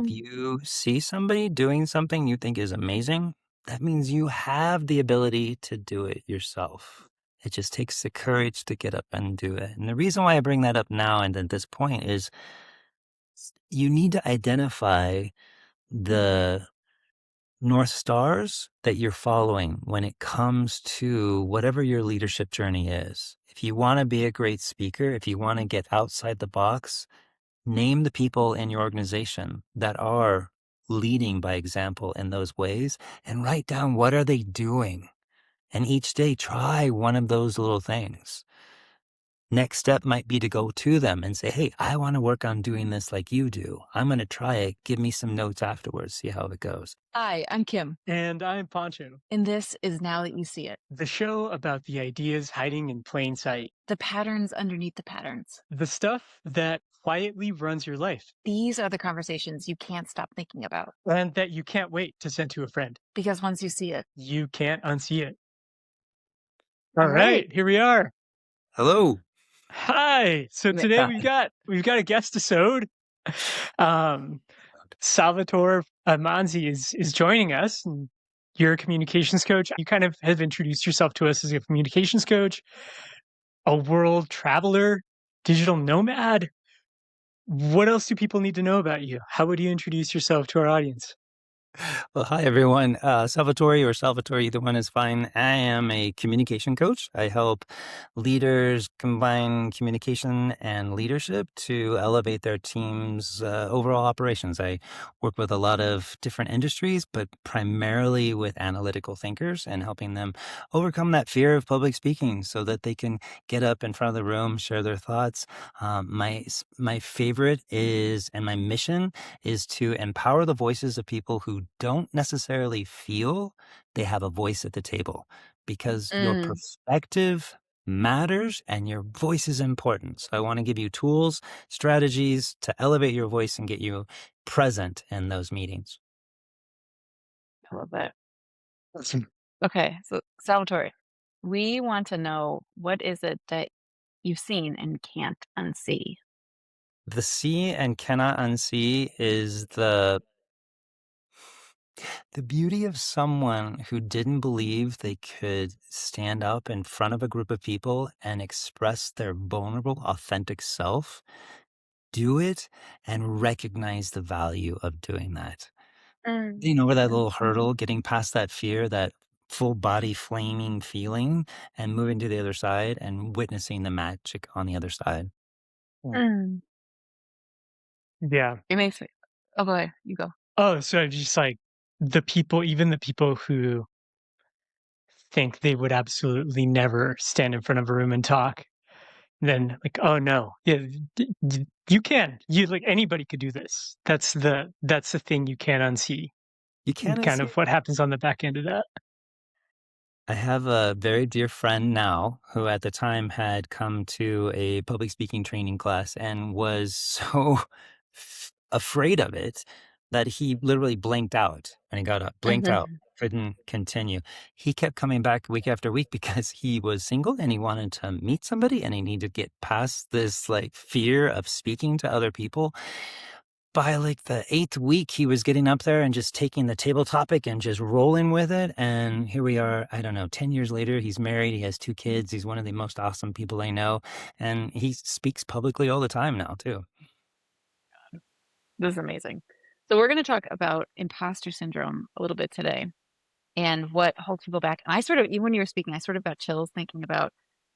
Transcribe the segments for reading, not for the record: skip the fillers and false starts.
If you see somebody doing something you think is amazing, that means you have the ability to do it yourself. It just takes the courage to get up and do it. And the reason why I bring that up now and at this point is you need to identify the North Stars that you're following when it comes to whatever your leadership journey is. If you want to be a great speaker, if you want to get outside the box, name the people in your organization that are leading by example in those ways and write down what are they doing. And each day try one of those little things. Next step might be to go to them and say, hey, I want to work on doing this like you do. I'm going to try it. Give me some notes afterwards, see how it goes. Hi, I'm Kim, And I'm Poncho, and this is Now That You See It, the show about the ideas hiding in plain sight, the patterns underneath the patterns. the stuff that quietly runs your life, These are the conversations you can't stop thinking about, and that you can't wait to send to a friend. because once you see it, You can't unsee it. All All right, right. here we are. Hello. Hi. So today we've got a guest episode. Salvatore Manzi is joining us. And you're a communications coach. You kind of have introduced yourself to us as a communications coach, a world traveler, digital nomad. What else do people need to know about you? How would you introduce yourself to our audience? Well, hi, everyone. Salvatore or Salvatore, either one is fine. I am a communication coach. I help leaders combine communication and leadership to elevate their team's overall operations. I work with a lot of different industries, but primarily with analytical thinkers and helping them overcome that fear of public speaking so that they can get up in front of the room, share their thoughts. My favorite is, and my mission is to empower the voices of people who don't necessarily feel they have a voice at the table, because your perspective matters and your voice is important. So I want to give you tools, strategies to elevate your voice and get you present in those meetings. I love that. Awesome. Okay, so Salvatore, we want to know, what is it that you've seen and can't unsee? The see and cannot unsee is the beauty of someone who didn't believe they could stand up in front of a group of people and express their vulnerable, authentic self, do it, and recognize the value of doing that. Mm. Getting over that little Mhm. hurdle, getting past that fear, that full body flaming feeling, and moving to the other side and witnessing the magic on the other side. Mm. Yeah. It makes me. Oh, go ahead. You go. Oh, so just like even the people who think they would absolutely never stand in front of a room and talk, then like, oh no, yeah, you can. You like anybody could do this. That's the thing you can't unsee. You And can't kind see. of what happens on the back end of that. I have a very dear friend now who at the time had come to a public speaking training class and was so afraid of it that he literally blinked out when he got up, blinked out, Mhm. couldn't continue. He kept coming back week after week because he was single and he wanted to meet somebody and he needed to get past this like fear of speaking to other people. By like the 8th week, he was getting up there and just taking the table topic and just rolling with it. And here we are, I don't know, 10 years later, he's married, he has 2 kids, he's one of the most awesome people I know. And he speaks publicly all the time now, too. This is amazing. So we're going to talk about imposter syndrome a little bit today and what holds people back. And I sort of, even when you were speaking, I sort of got chills thinking about,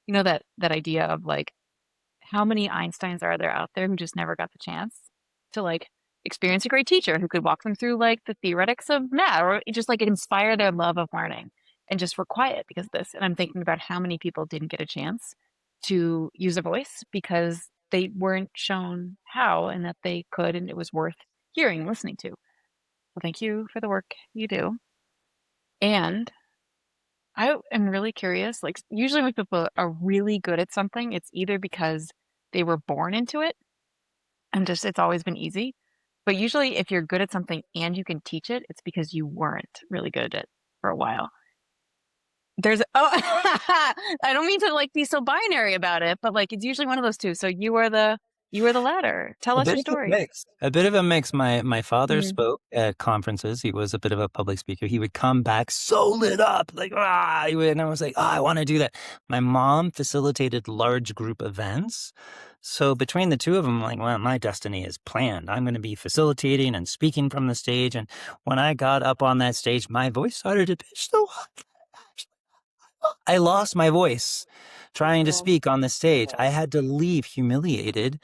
that idea of like, how many Einsteins are there out there who just never got the chance to like experience a great teacher who could walk them through like the theoretics of math or just like inspire their love of learning and just were quiet because of this. And I'm thinking about how many people didn't get a chance to use a voice because they weren't shown how and that they could, and it was worth hearing and listening to. So thank you for the work you do. And I am really curious, like usually when people are really good at something, it's either because they were born into it and just it's always been easy. But usually if you're good at something and you can teach it, it's because you weren't really good at it for a while. There's I don't mean to like be so binary about it, but like it's usually one of those two. So you are the You were the latter. Tell A us your bit of a story. mix. A bit of a mix. My father Mm. spoke at conferences. He was a bit of a public speaker. He would come back so lit up, like, ah, and I was like, oh, I want to do that. My mom facilitated large group events. So between the two of them, like, well, my destiny is planned. I'm going to be facilitating and speaking from the stage. And when I got up on that stage, my voice started to pitch so high. I lost my voice trying to speak on the stage. I had to leave humiliated.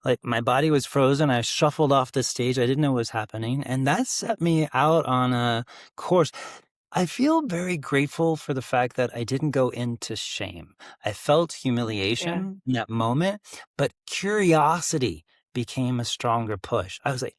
Like my body was frozen. I shuffled off the stage. I didn't know what was happening. And that set me out on a course. I feel very grateful for the fact that I didn't go into shame. I felt Yeah. humiliation in that moment, but curiosity became a stronger push. I was like,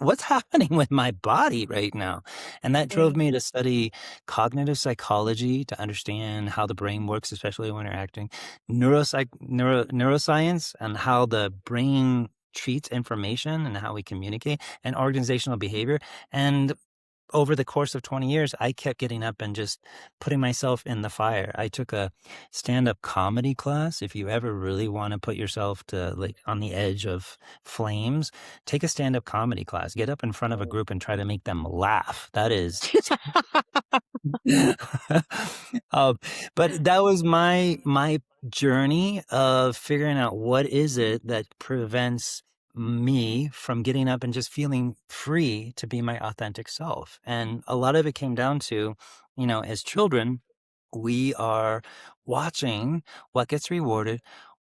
what's happening with my body right now? And that drove Yeah. me to study cognitive psychology to understand how the brain works, especially when you're acting, neuroscience and how the brain treats information and how we communicate, and organizational behavior. And over the course of 20 years, I kept getting up and just putting myself in the fire. I took a stand-up comedy class. If you ever really want to put yourself to like on the edge of flames, take a stand-up comedy class. Get up in front of a group and try to make them laugh. That is um, but that was my journey of figuring out what is it that prevents me from getting up and just feeling free to be my authentic self. And a lot of it came down to, as children, we are watching what gets rewarded,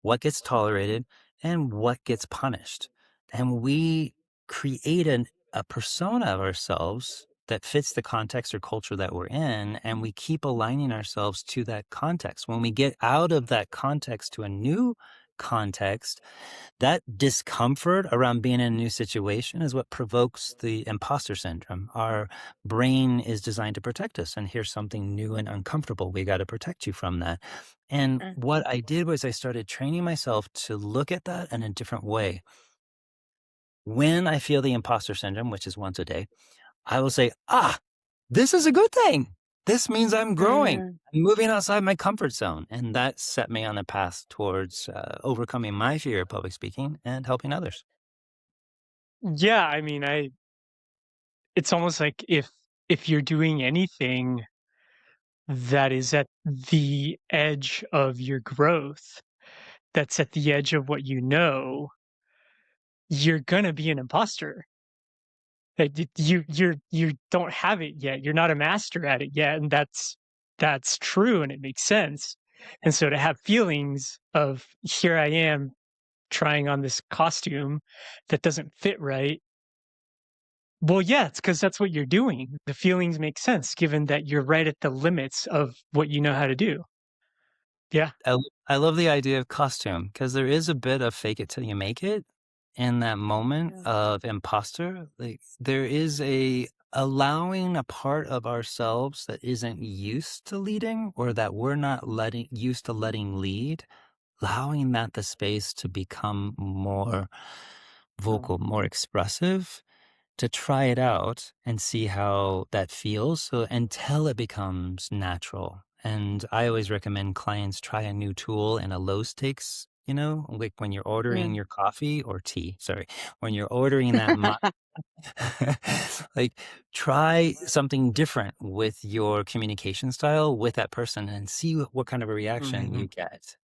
what gets tolerated, and what gets punished. And we create a persona of ourselves that fits the context or culture that we're in, and we keep aligning ourselves to that context. When we get out of that context to a new context, that discomfort around being in a new situation is what provokes the imposter syndrome. Our brain is designed to protect us, and here's something new and uncomfortable. We got to protect you from that. And Mm. what I did was I started training myself to look at that in a different way. When I feel the imposter syndrome, which is once a day, I will say, this is a good thing. This means I'm growing. Mm. I'm moving outside my comfort zone. And that set me on a path towards overcoming my fear of public speaking and helping others. Yeah, I mean, it's almost like if you're doing anything that is at the edge of your growth, that's at the edge of what you know, you're gonna be an imposter. Like you don't have it yet. You're not a master at it yet, and that's true, and it makes sense. And so to have feelings of here I am trying on this costume that doesn't fit right. Well, yeah, it's because that's what you're doing. The feelings make sense given that you're right at the limits of what you know how to do. Yeah. I love the idea of costume because there is a bit of fake it till you make it in that moment Yeah. of imposter. Like there is a allowing a part of ourselves that isn't used to leading or that we're not letting used to letting lead, allowing that the space to become more vocal, more expressive, to try it out and see how that feels. So until it becomes natural. And I always recommend clients try a new tool in a low stakes, like when you're ordering Mm. your coffee or tea, sorry, when you're ordering that, like try something different with your communication style with that person and see what kind of a reaction Mhm. you get.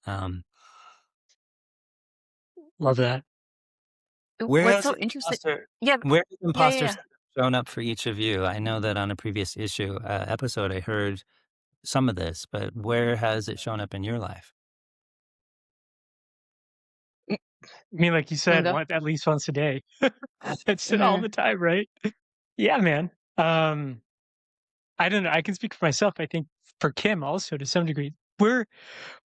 Love that. Where What's has so interesting? imposter Yeah. where has Yeah. Yeah. imposter Yeah. syndrome shown up for each of you? I know that on a previous episode, I heard some of this, but where has it shown up in your life? I mean, like you Want said, to go? at least once a day. It's all Hmm. the time, right? Yeah, man. I don't know. I can speak for myself. I think for Kim also to some degree. We're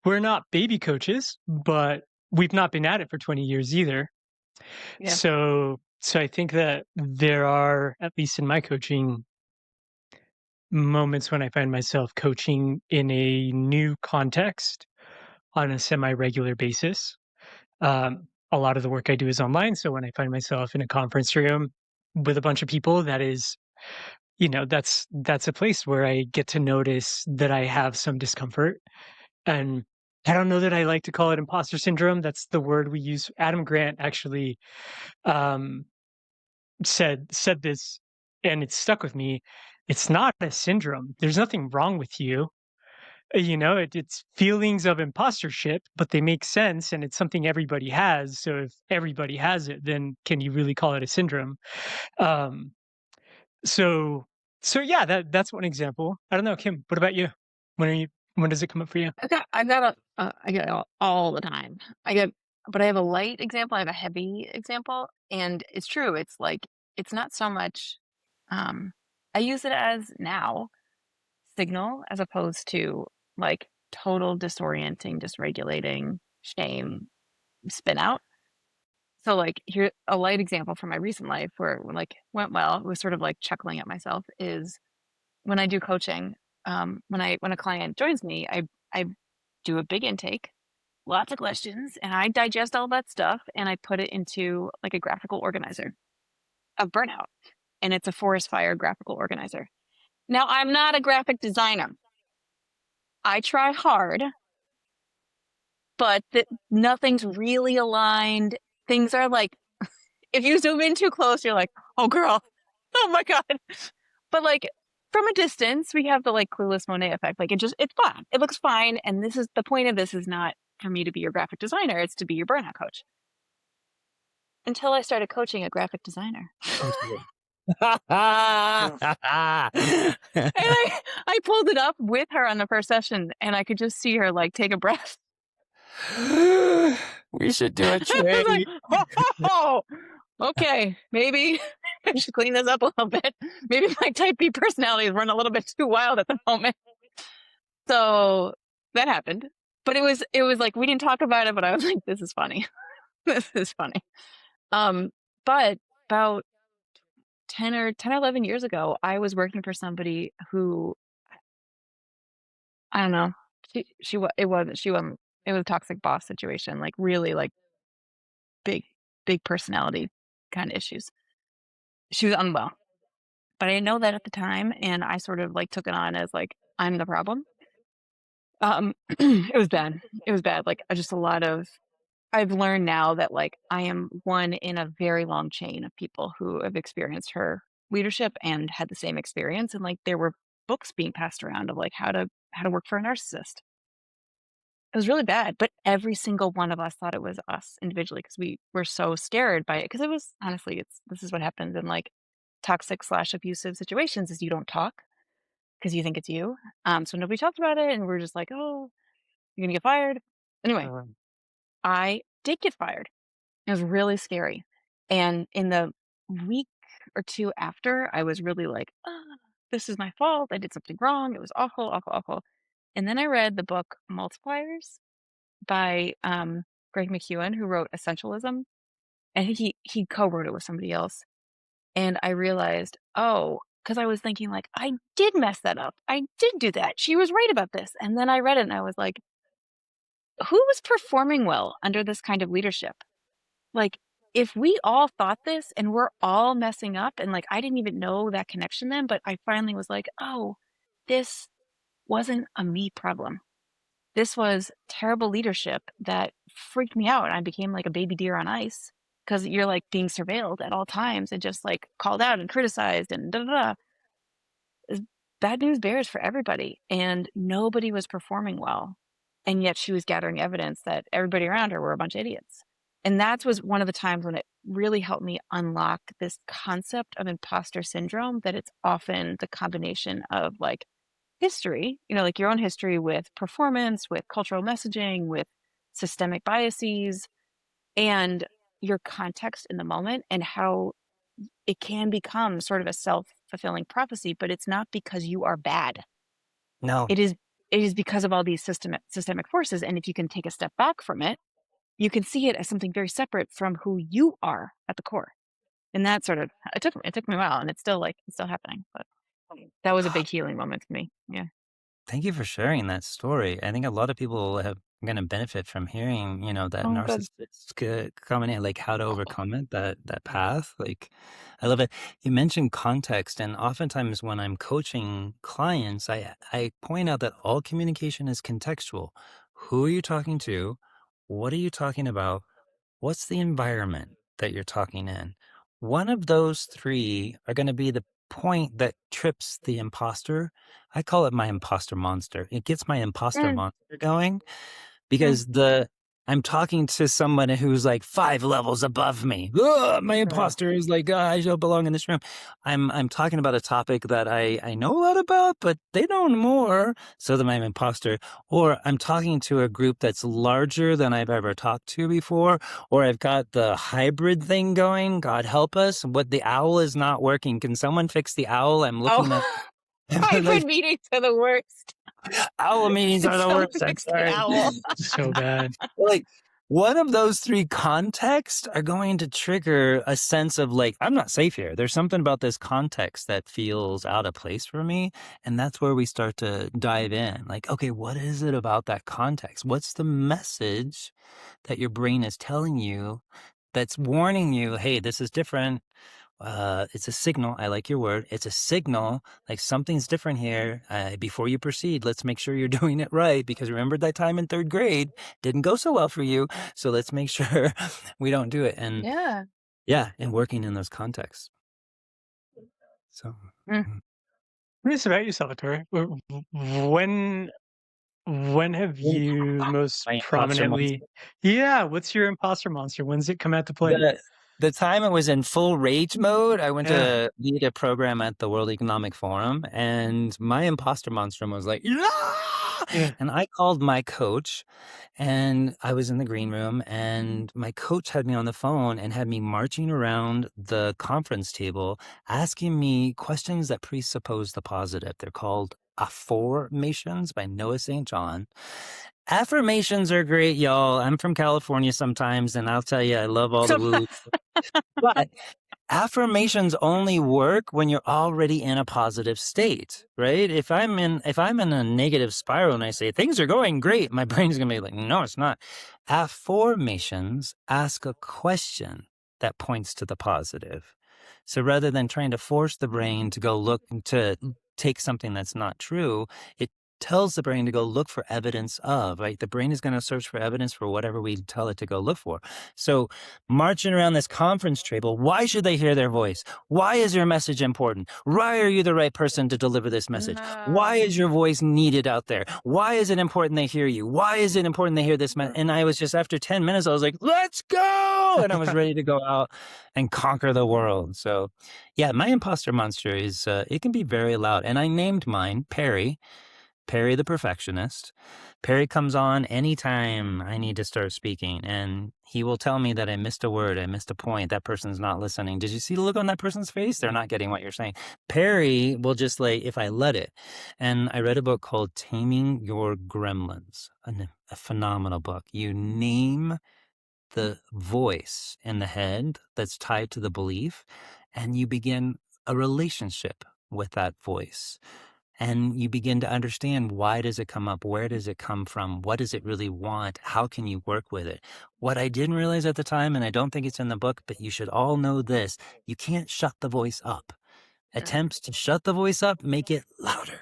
not baby coaches, but we've not been at it for 20 years either. Yeah. So I think that there are, at least in my coaching, moments when I find myself coaching in a new context on a semi-regular basis. A lot of the work I do is online, so when I find myself in a conference room with a bunch of people, that is, that's a place where I get to notice that I have some discomfort, and I don't know that I like to call it imposter syndrome. That's the word we use. Adam Grant actually um, said this, and it stuck with me. It's not a syndrome. There's nothing wrong with you. It's feelings of impostership, but they make sense, and it's something everybody has. So if everybody has it, then can you really call it a syndrome? Um, so so yeah, that's one example. I don't know, Kim. What about you? When are you? When does it come up for you? I get it all the time. I get, but I have a light example. I have a heavy example, and it's true. It's like it's not so much. Um, I use it as now signal as opposed to like total disorienting, dysregulating, shame, spin out. So like here a light example from my recent life where it like went well, was sort of like chuckling at myself is when I do coaching, when a client joins me, I do a big intake, lots of questions, and I digest all that stuff and I put it into like a graphical organizer of burnout. And it's a forest fire graphical organizer. Now I'm not a graphic designer. I try hard, but nothing's really aligned. Things are like, if you zoom in too close, you're like, oh girl, oh my God. But like from a distance, we have the like clueless Monet effect. Like it's fine. It looks fine. And this is the point of this is not for me to be your graphic designer. It's to be your burnout coach. Until I started coaching a graphic designer. And I pulled it up with her on the first session and I could just see her like take a breath. We should do a I was trade. like, oh, okay, maybe I should clean this up a little bit. Maybe my type B personality is running a little bit too wild at the moment. So that happened. But it was like we didn't talk about it, but I was like, this is funny. This is funny. But about 10 or 11 years ago, I was working for somebody who I don't know. It was a toxic boss situation, like really like big, big personality kind of issues. She was unwell, but I didn't know that at the time. And I sort of like took it on as like, I'm the problem. It was bad. It was bad. Like just a lot of, I've learned now that like I am one in a very long chain of people who have experienced her leadership and had the same experience. And like there were books being passed around of like how to work for a narcissist. It was really bad, but every single one of us thought it was us individually because we were so scared by it. Because it was honestly, this is what happens in like toxic slash abusive situations is you don't talk because you think it's you. So nobody talked about it, and we're just like, oh, you're gonna get fired. Anyway, I did get fired. It was really scary, and in the week or two after, I was really like, oh, this is my fault. I did something wrong. It was awful, awful, awful. And then I read the book Multipliers by Greg McEwen, who wrote Essentialism, and he co-wrote it with somebody else. And I realized, oh, because I was thinking like, I did mess that up. I did do that. She was right about this. And then I read it and I was like, who was performing well under this kind of leadership? Like, if we all thought this and we're all messing up, and like I didn't even know that connection then, but I finally was like, oh, this wasn't a me problem. This was terrible leadership that freaked me out. I became like a baby deer on ice because you're like being surveilled at all times and just like called out and criticized and da da da. It's bad news bears for everybody. And nobody was performing well. And yet she was gathering evidence that everybody around her were a bunch of idiots. And that was one of the times when it really helped me unlock this concept of imposter syndrome, that it's often the combination of like history, like your own history with performance, with cultural messaging, with systemic biases, and your context in the moment, and how it can become sort of a self-fulfilling prophecy, but it's not because you are bad. No. It is because of all these systemic forces. And if you can take a step back from it, you can see it as something very separate from who you are at the core. And that sort of it took me a while, and it's still happening. But that was a big healing moment for me. Yeah. Thank you for sharing that story. I think a lot of people have going to benefit from hearing, that Oh, good. narcissist coming in, like how to overcome it, that path. Like, I love it. You mentioned context, and oftentimes when I'm coaching clients, I point out that all communication is contextual. Who are you talking to? What are you talking about? What's the environment that you're talking in? One of those three are going to be the point that trips the imposter. I call it my imposter monster. It gets my imposter Mm, monster going mm, because I'm talking to someone who's like 5 levels above me. Ugh, my Right. imposter is like, I don't belong in this room. I'm talking about a topic that I know a lot about, but they know more. So then I'm imposter. Or I'm talking to a group that's larger than I've ever talked to before. Or I've got the hybrid thing going. God help us. What the owl is not working. Can someone fix the owl? I'm looking at oh, hybrid like meetings are the worst. owl meetings Can are the someone worst. I'm fix the sorry. owl? So bad. Like one of those three contexts are going to trigger a sense of like, I'm not safe here. There's something about this context that feels out of place for me. And that's where we start to dive in. Like, okay, what is it about that context? What's the message that your brain is telling you that's warning you, hey, this is different? It's a signal. I like your word. It's a signal, like something's different here. Before you proceed, let's make sure you're doing it right, because remember that time in 3rd grade didn't go so well for you. So let's make sure we don't do it. And Yeah. yeah, and working in those contexts. So Mm. mm. Curious about you, Salvatore. When when have Mm, you most my imposter prominently? monster. Yeah, what's your imposter monster? When's it come out to play? The time I was in full rage mode, I went Yeah, to lead a program at the World Economic Forum, and my imposter monster was like, yeah! yeah. And I called my coach, and I was in the green room, and my coach had me on the phone and had me marching around the conference table, asking me questions that presuppose the positive. They're called affirmations by Noah St. John. Affirmations are great, y'all. I'm from California sometimes, and I'll tell you, I love all the So, woo. But affirmations only work when you're already in a positive state, right? If I'm in a negative spiral and I say things are going great, my brain's gonna be like, no, it's not. Affirmations ask a question that points to the positive. So rather than trying to force the brain to go look to take something that's not true, it tells the brain to go look for evidence of, right? The brain is going to search for evidence for whatever we tell it to go look for. So marching around this conference table, why should they hear their voice? Why is your message important? Why are you the right person to deliver this message? Why no. is your voice needed out there? Why is it important they hear you? Why is it important they hear this message? And I was just, after 10 minutes, I was like, let's go. And I was ready to go out and conquer the world. So yeah, my imposter monster is, it can be very loud. And I named mine Perry. Perry the perfectionist. Perry comes on anytime I need to start speaking, and he will tell me that I missed a word, I missed a point, that person's not listening. Did you see the look on that person's face? They're not getting what you're saying. Perry will just like, if I let it. And I read a book called Taming Your Gremlins, a phenomenal book. You name the voice in the head that's tied to the belief, and you begin a relationship with that voice, and you begin to understand, why does it come up? Where does it come from? What does it really want? How can you work with it? What I didn't realize at the time, and I don't think it's in the book, but you should all know this: you can't shut the voice up. Mm, Attempts to shut the voice up make it louder.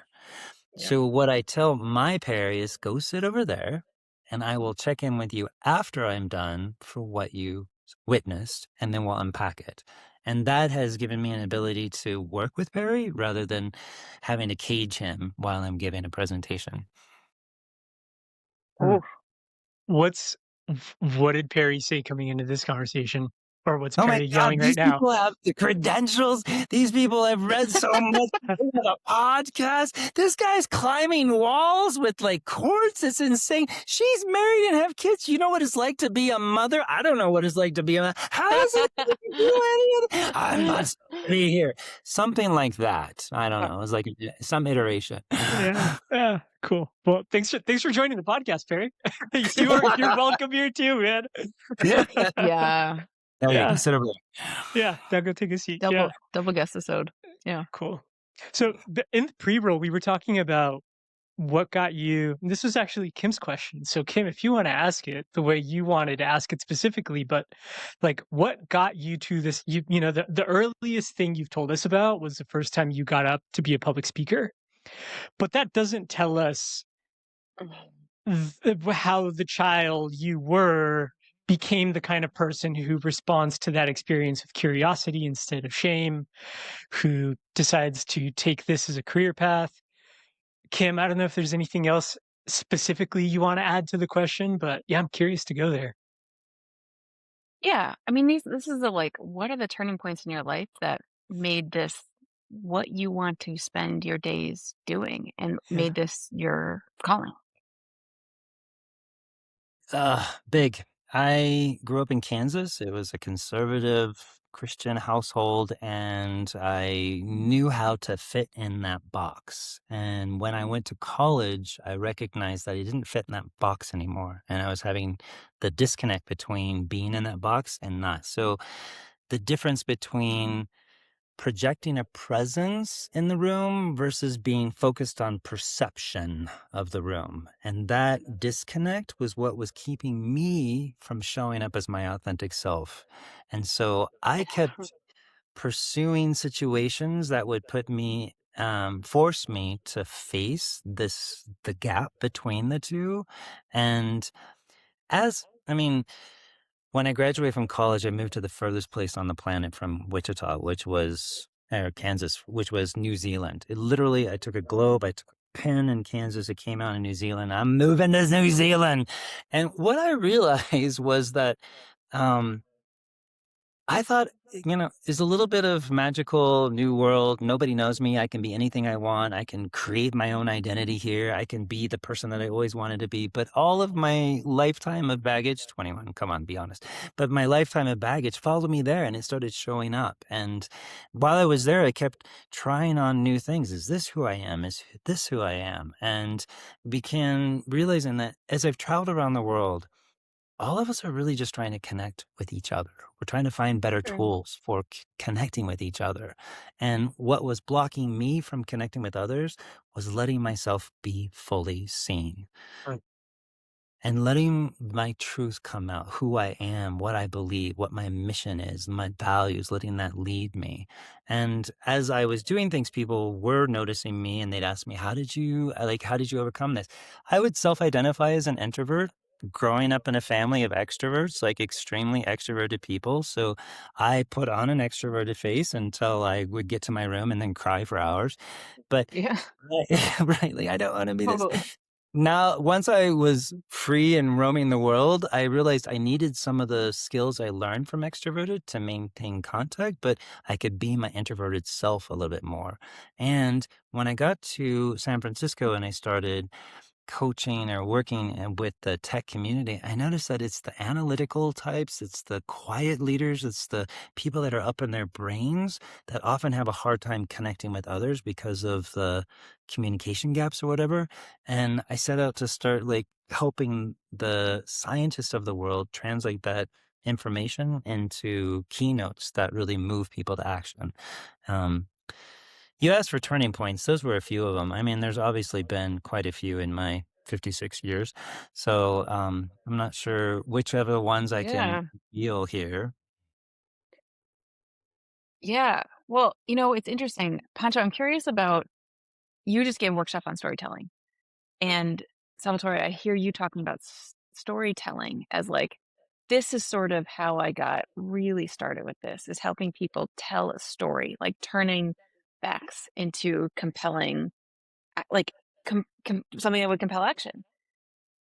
yeah. So what I tell my Perry is, go sit over there, and I will check in with you after I'm done for what you witnessed, and then we'll unpack it. And that has given me an ability to work with Perry rather than having to cage him while I'm giving a presentation. Hmm. Oh, What's what did Perry say coming into this conversation? Or what's Oh my Perry God, yelling right these now? people have the credentials. These people have read so much. They have a podcast. This guy's climbing walls with like cords. It's insane. She's married and have kids. You know what it's like to be a mother? I don't know what it's like to be a. How does it do any of that? I'm not supposed to be here. Something like that. I don't know. It was like some iteration. Yeah, yeah, cool. Well, thanks for joining the podcast, Perry. You're welcome here too, man. yeah. There you go. Yeah, Sit over there. yeah. Now go take a seat. Yeah, Double guest episode. Yeah. cool. So in the pre-roll, we were talking about what got you. And this was actually Kim's question. So Kim, if you want to ask it the way you wanted to ask it specifically, but like, what got you to this? The earliest thing you've told us about was the first time you got up to be a public speaker, but that doesn't tell us how the child you were became the kind of person who responds to that experience with curiosity instead of shame, who decides to take this as a career path. Kim, I don't know if there's anything else specifically you want to add to the question, but yeah, I'm curious to go there. Yeah, I mean, this is the like, what are the turning points in your life that made this what you want to spend your days doing and Yeah. made this your calling? Big. I grew up in Kansas. It was a conservative Christian household, and I knew how to fit in that box. And when I went to college, I recognized that I didn't fit in that box anymore. And I was having the disconnect between being in that box and not. So the difference between projecting a presence in the room versus being focused on perception of the room. And that disconnect was what was keeping me from showing up as my authentic self. And so I kept pursuing situations that would put me, force me to face the gap between the two. And I mean, when I graduated from college, I moved to the furthest place on the planet from Wichita, which was or Kansas, which was New Zealand. It literally, I took a globe, I took a pen in Kansas, it came out in New Zealand. I'm moving to New Zealand. And what I realized was that um, I thought, there's a little bit of magical new world. Nobody knows me. I can be anything I want. I can create my own identity here. I can be the person that I always wanted to be. But all of my lifetime of baggage, 21, come on, be honest. But my lifetime of baggage followed me there and it started showing up. And while I was there, I kept trying on new things. Is this who I am? Is this who I am? And began realizing that as I've traveled around the world, all of us are really just trying to connect with each other. We're trying to find better Sure. tools for connecting with each other. And what was blocking me from connecting with others was letting myself be fully seen Right. and letting my truth come out, who I am, what I believe, what my mission is, my values, letting that lead me. And as I was doing things, people were noticing me and they'd ask me, how did you overcome this? I would self-identify as an introvert. Growing up in a family of extroverts, like extremely extroverted people. So I put on an extroverted face until I would get to my room and then cry for hours. But Yeah, right, like I don't want to be this. totally. Now, once I was free and roaming the world, I realized I needed some of the skills I learned from extroverted to maintain contact, but I could be my introverted self a little bit more. And when I got to San Francisco and I started coaching or working with the tech community, I noticed that it's the analytical types, it's the quiet leaders, it's the people that are up in their brains that often have a hard time connecting with others because of the communication gaps or whatever. And I set out to start like helping the scientists of the world translate that information into keynotes that really move people to action. Um, you asked for turning points. Those were a few of them. I mean, there's obviously been quite a few in my 56 years. So I'm not sure which of the ones I can Yeah, feel here. yeah. Well, it's interesting, Pancho. I'm curious about you just gave a workshop on storytelling, and Salvatore, I hear you talking about storytelling as like this is sort of how I got really started with this is helping people tell a story, like turning facts into compelling, like something that would compel action.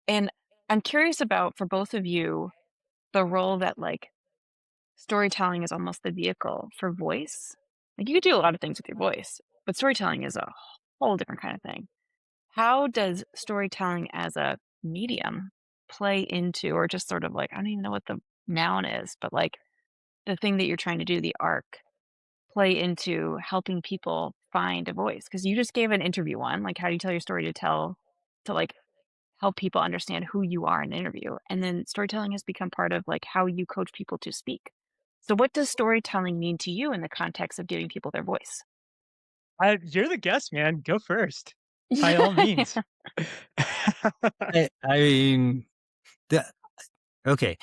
And I'm curious about for both of you the role that like storytelling is almost the vehicle for voice. Like you could do a lot of things with your voice, but storytelling is a whole different kind of thing. How does storytelling as a medium play into, or just sort of like, I don't even know what the noun is, but like the thing that you're trying to do, the arc, play into helping people find a voice? Because you just gave an interview one, like how do you tell your story to like help people understand who you are in an interview? And then storytelling has become part of like how you coach people to speak. So what does storytelling mean to you in the context of giving people their voice? You're the guest, man. Go first, by all means. Yeah. I mean, the, okay,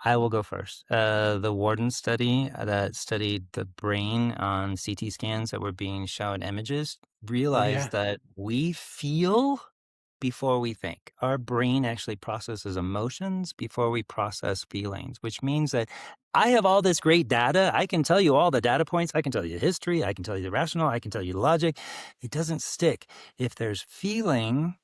I will go first. The Warden study that studied the brain on CT scans that were being shown images Oh yeah. realized that we feel before we think. Our brain actually processes emotions before we process feelings, which means that I have all this great data. I can tell you all the data points. I can tell you the history. I can tell you the rational. I can tell you the logic. It doesn't stick. If there's feeling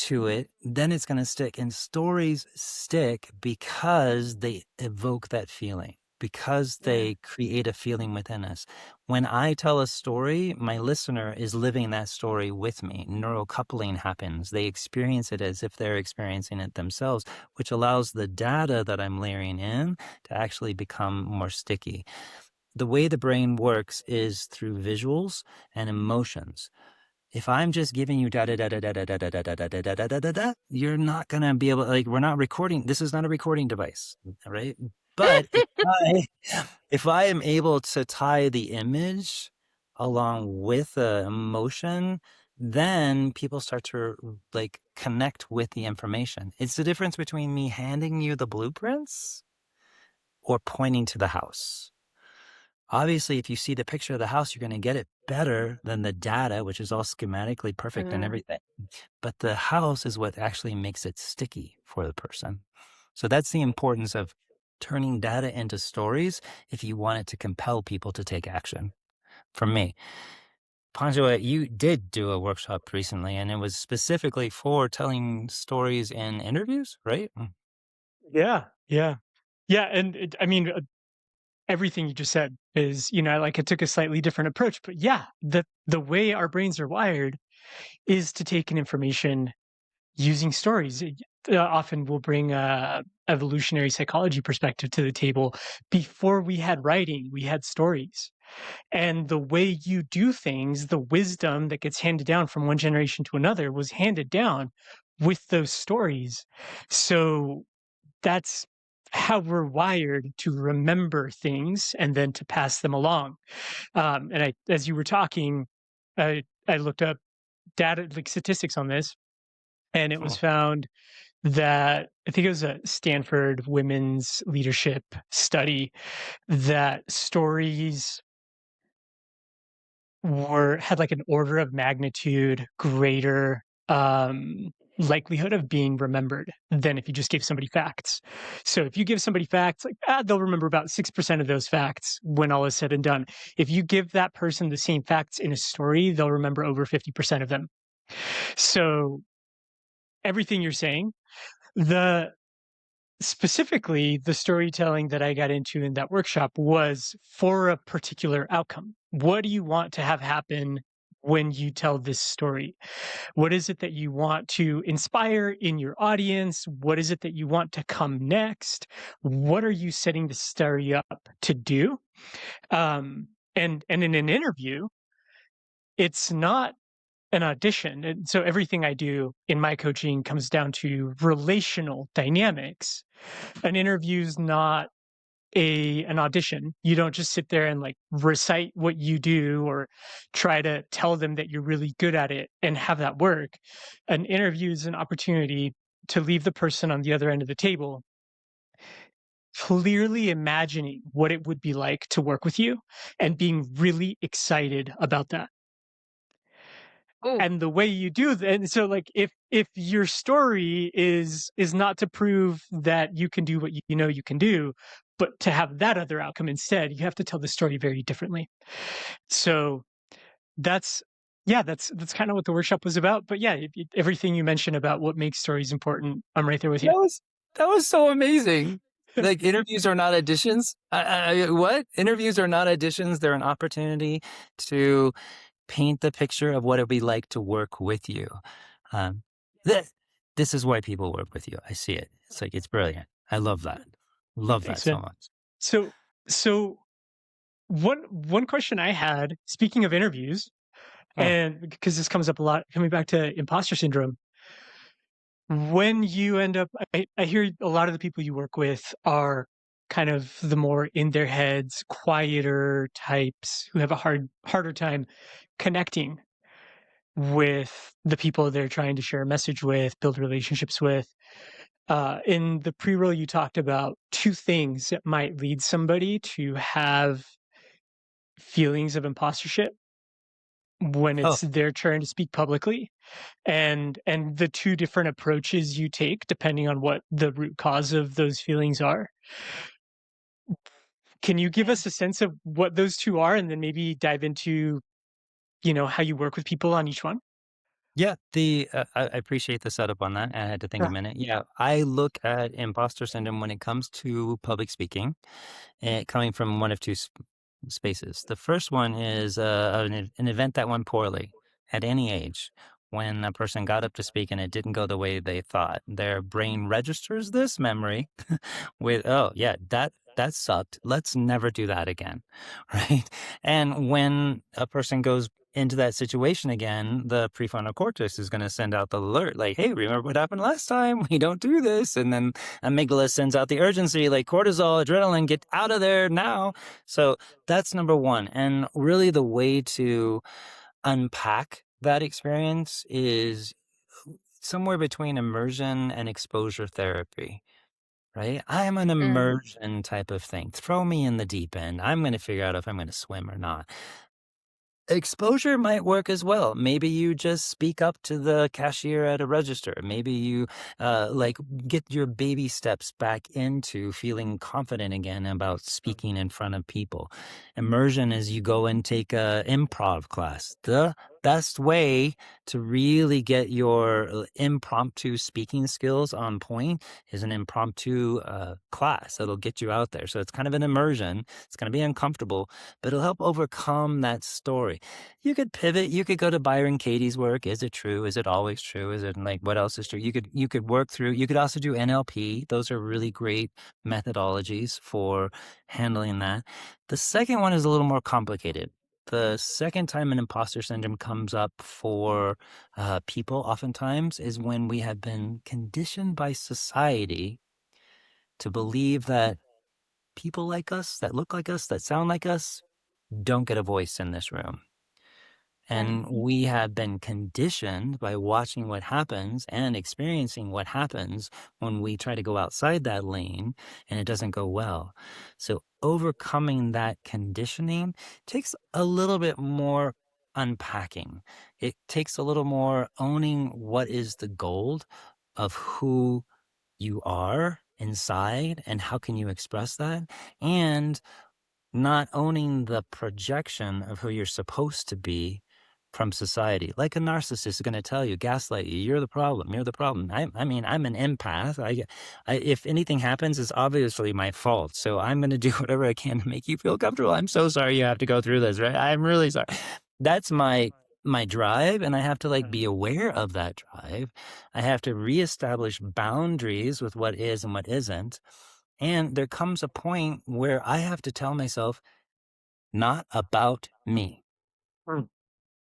to it, then it's going to stick. And stories stick because they evoke that feeling, because they create a feeling within us. When I tell a story, my listener is living that story with me. Neural coupling happens. They experience it as if they're experiencing it themselves, which allows the data that I'm layering in to actually become more sticky. The way the brain works is through visuals and emotions. If I'm just giving you da da da da da da da da da da da da da da da da, you're not gonna be able, like, we're not recording. This is not a recording device, right? But if I am able to tie the image along with the emotion, then people start to like connect with the information. It's the difference between me handing you the blueprints or pointing to the house. Obviously, if you see the picture of the house, you're going to get it better than the data, which is all schematically perfect and everything. But the house is what actually makes it sticky for the person. So that's the importance of turning data into stories if you want it to compel people to take action. From me. Panjua, you did do a workshop recently, and it was specifically for telling stories in interviews, right? Yeah, yeah. Yeah, and I mean, everything you just said is, like, it took a slightly different approach, but yeah, the way our brains are wired is to take in information using stories. Often we'll bring a evolutionary psychology perspective to the table. Before we had writing, we had stories. And the way you do things, the wisdom that gets handed down from one generation to another was handed down with those stories. So that's how we're wired to remember things and then to pass them along. And as you were talking, I looked up data, like statistics on this, and it was Cool. found that I think it was a Stanford women's leadership study that stories had like an order of magnitude greater likelihood of being remembered than if you just gave somebody facts. So if you give somebody facts, like they'll remember about 6% of those facts when all is said and done. If you give that person the same facts in a story, they'll remember over 50% of them. So everything you're saying, the specifically the storytelling that I got into in that workshop was for a particular outcome. What do you want to have happen when you tell this story? What is it that you want to inspire in your audience? What is it that you want to come next? What are you setting the story up to do? And in an interview, it's not an audition. And so everything I do in my coaching comes down to relational dynamics. An interview's not an audition. You don't just sit there and like recite what you do or try to tell them that you're really good at it and have that work. An interview is an opportunity to leave the person on the other end of the table clearly imagining what it would be like to work with you and being really excited about that. Oh, And the way you do that, and so like if your story is not to prove that you can do what you know you can do, but to have that other outcome instead, you have to tell the story very differently. So that's yeah, that's kind of what the workshop was about. But yeah, everything you mentioned about what makes stories important, I'm right there with you. That was that was so amazing. Like, interviews are not auditions. What? Interviews are not auditions. They're an opportunity to paint the picture of what it'd be like to work with you. Um, this, this is why people work with you. I see it. It's like, it's brilliant. I love that. Love that Thanks, so man. much. So one question I had, speaking of interviews, Oh, and because this comes up a lot, coming back to imposter syndrome, when you end up, I hear a lot of the people you work with are kind of the more in their heads, quieter types who have a harder time connecting with the people they're trying to share a message with, build relationships with. In the pre-roll, you talked about two things that might lead somebody to have feelings of impostership. when Oh, it's their turn to speak publicly, and the two different approaches you take depending on what the root cause of those feelings are. Can you give Okay. us a sense of what those two are and then maybe dive into, how you work with people on each one? yeah, I appreciate the setup on that. I had to think a Yeah. minute. Yeah, I look at imposter syndrome when it comes to public speaking, coming from one of two spaces. The first one is an event that went poorly at any age. When a person got up to speak and it didn't go the way they thought, their brain registers this memory with, oh yeah, that sucked. Let's never do that again, right? And when a person goes into that situation again, the prefrontal cortex is going to send out the alert like, hey, remember what happened last time? We don't do this. And then amygdala sends out the urgency like cortisol, adrenaline, get out of there now. So that's number one. And really, the way to unpack that experience is somewhere between immersion and exposure therapy. Right? I'm an Mm, immersion type of thing. Throw me in the deep end. I'm going to figure out if I'm going to swim or not. Exposure might work as well. Maybe you just speak up to the cashier at a register. Maybe you like get your baby steps back into feeling confident again about speaking in front of people. Immersion is you go and take a improv class. The best way to really get your impromptu speaking skills on point is an impromptu class. It'll get you out there. So it's kind of an immersion. It's going to be uncomfortable, but it'll help overcome that story. You could pivot. You could go to Byron Katie's work. Is it true? Is it always true? Is it like what else is true? You could work through. You could also do NLP. Those are really great methodologies for handling that. The second one is a little more complicated. The second time an imposter syndrome comes up for people, oftentimes, is when we have been conditioned by society to believe that people like us, that look like us, that sound like us, don't get a voice in this room. mm, And we have been conditioned by watching what happens and experiencing what happens when we try to go outside that lane and it doesn't go well. So, overcoming that conditioning takes a little bit more unpacking. It takes a little more owning what is the gold of who you are inside and how can you express that, and not owning the projection of who you're supposed to be from society. Like a narcissist is going to tell you, gaslight you, you're the problem, you're the problem. I mean, I'm an empath. If anything happens, it's obviously my fault. So I'm going to do whatever I can to make you feel comfortable. I'm so sorry you have to go through this, right? I'm really sorry. That's my drive, and I have to like be aware of that drive. I have to reestablish boundaries with what is and what isn't. And there comes a point where I have to tell myself, not about me. Mm.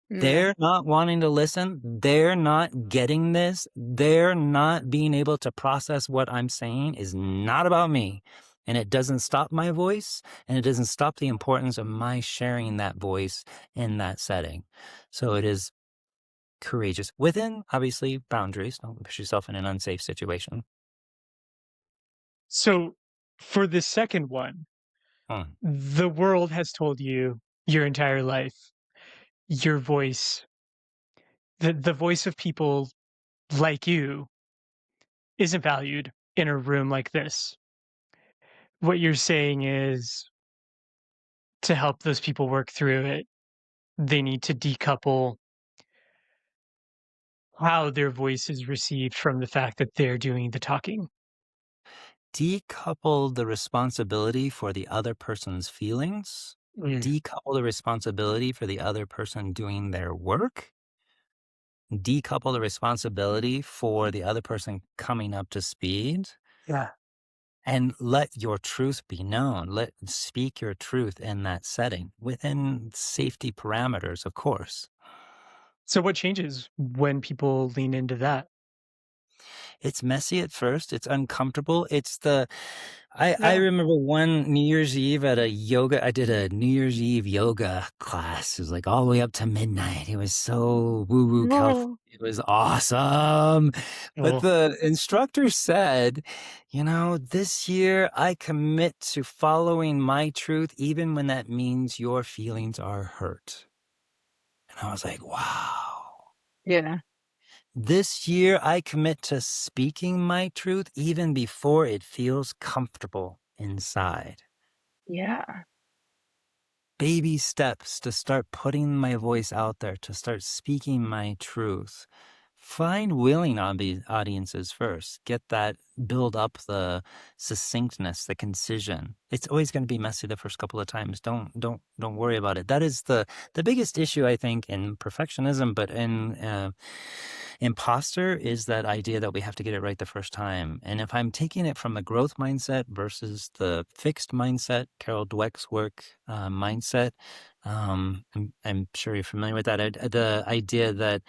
mm, They're not wanting to listen. They're not getting this. They're not being able to process what I'm saying is not about me. And it doesn't stop my voice, and it doesn't stop the importance of my sharing that voice in that setting. So it is courageous within, obviously, boundaries. Don't push yourself in an unsafe situation. So, for the second one, Hmm. the world has told you your entire life, your voice, the voice of people like you isn't valued in a room like this. What you're saying is to help those people work through it, they need to decouple how their voice is received from the fact that they're doing the talking. Decouple the responsibility for the other person's feelings, Mm. decouple the responsibility for the other person doing their work, decouple the responsibility for the other person coming up to speed, Yeah. and let your truth be known. Speak your truth in that setting within safety parameters, of course. So what changes when people lean into that? It's messy at first. It's uncomfortable. I Yeah. remember one New Year's Eve at a yoga. I did a New Year's Eve yoga class. It was like all the way up to midnight. It was so woo woo California. no. It was awesome. But Oh. the instructor said, this year I commit to following my truth, even when that means your feelings are hurt. And I was like, wow. Yeah. This year, I commit to speaking my truth even before it feels comfortable inside. Yeah. Baby steps to start putting my voice out there, to start speaking my truth. Find willing audiences first. Get that, build up the succinctness, the concision. It's always going to be messy the first couple of times. Don't worry about it. That is the biggest issue, I think, in perfectionism, but in imposter is that idea that we have to get it right the first time. And if I'm taking it from the growth mindset versus the fixed mindset, Carol Dweck's work mindset, I'm sure you're familiar with that. The idea that,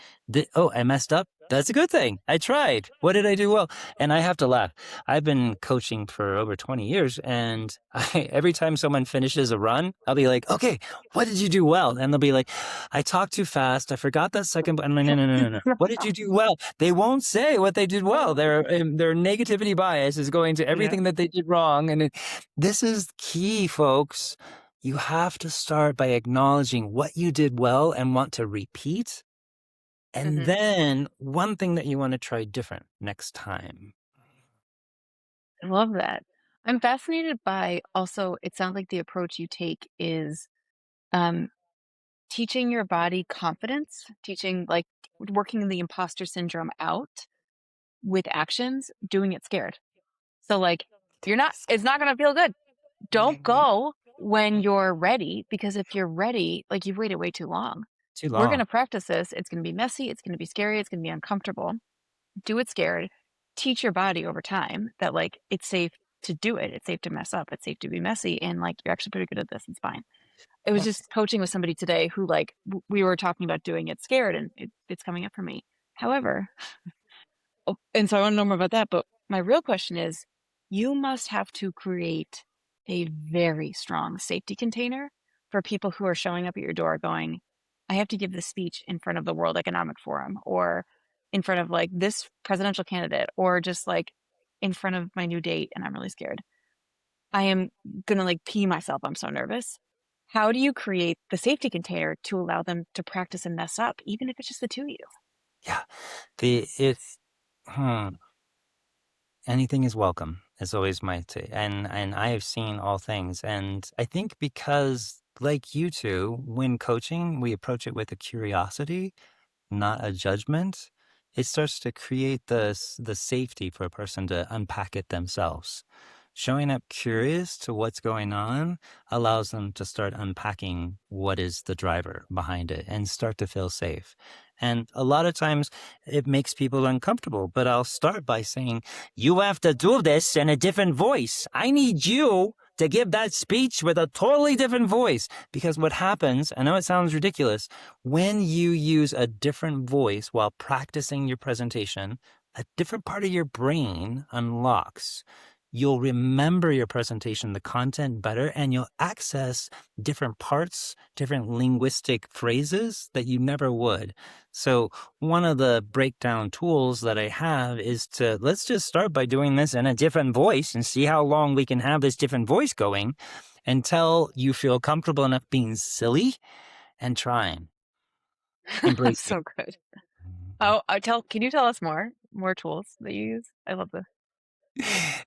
oh, I messed up. That's a good thing. I tried. What did I do well? And I have to laugh. I've been coaching for over 20 years, and every time someone finishes a run, I'll be like, okay, what did you do well? And they'll be like, I talked too fast. I forgot that second. But I'm like, no. What did you do well? They won't say what they did well. Their negativity bias is going to Yeah. everything that they did wrong. And this is key, folks. You have to start by acknowledging what you did well and want to repeat. And Hmm. then one thing that you want to try different next time. I love that. I'm fascinated by also, it sounds like the approach you take is um, teaching your body confidence, teaching like working the imposter syndrome out with actions, doing it scared. So, like, it's not going to feel good. Don't go when you're ready, because if you're ready, like you've waited way too long. Too We're going long. to practice this. It's going to be messy. It's going to be scary. It's going to be uncomfortable. Do it scared. Teach your body over time that like it's safe to do it. It's safe to mess up. It's safe to be messy. And like you're actually pretty good at this. It's fine. I was Yeah. just coaching with somebody today who like we were talking about doing it scared, and it's coming up for me. However, oh, and so I want to know more about that. But my real question is, you must have to create a very strong safety container for people who are showing up at your door going, I have to give this speech in front of the World Economic Forum, or in front of like this presidential candidate, or just like in front of my new date, and I'm really scared. I am gonna like pee myself. I'm so nervous. How do you create the safety container to allow them to practice and mess up, even if it's just the two of you? Yeah. It's, anything is welcome is always my take. And I have seen all things. And I think because like you two, when coaching, we approach it with a curiosity, not a judgment. It starts to create the safety for a person to unpack it themselves. Showing up curious to what's going on allows them to start unpacking what is the driver behind it and start to feel safe. And a lot of times it makes people uncomfortable, but I'll start by saying, you have to do this in a different voice. I need you to give that speech with a totally different voice. Because what happens, I know it sounds ridiculous, when you use a different voice while practicing your presentation, a different part of your brain unlocks. You'll remember your presentation, the content better, and you'll access different parts, different linguistic phrases that you never would. So one of the breakdown tools that I have is to, let's just start by doing this in a different voice and see how long we can have this different voice going until you feel comfortable enough being silly and trying. Embrace it. So good. Oh, can you tell us more tools that you use? I love this.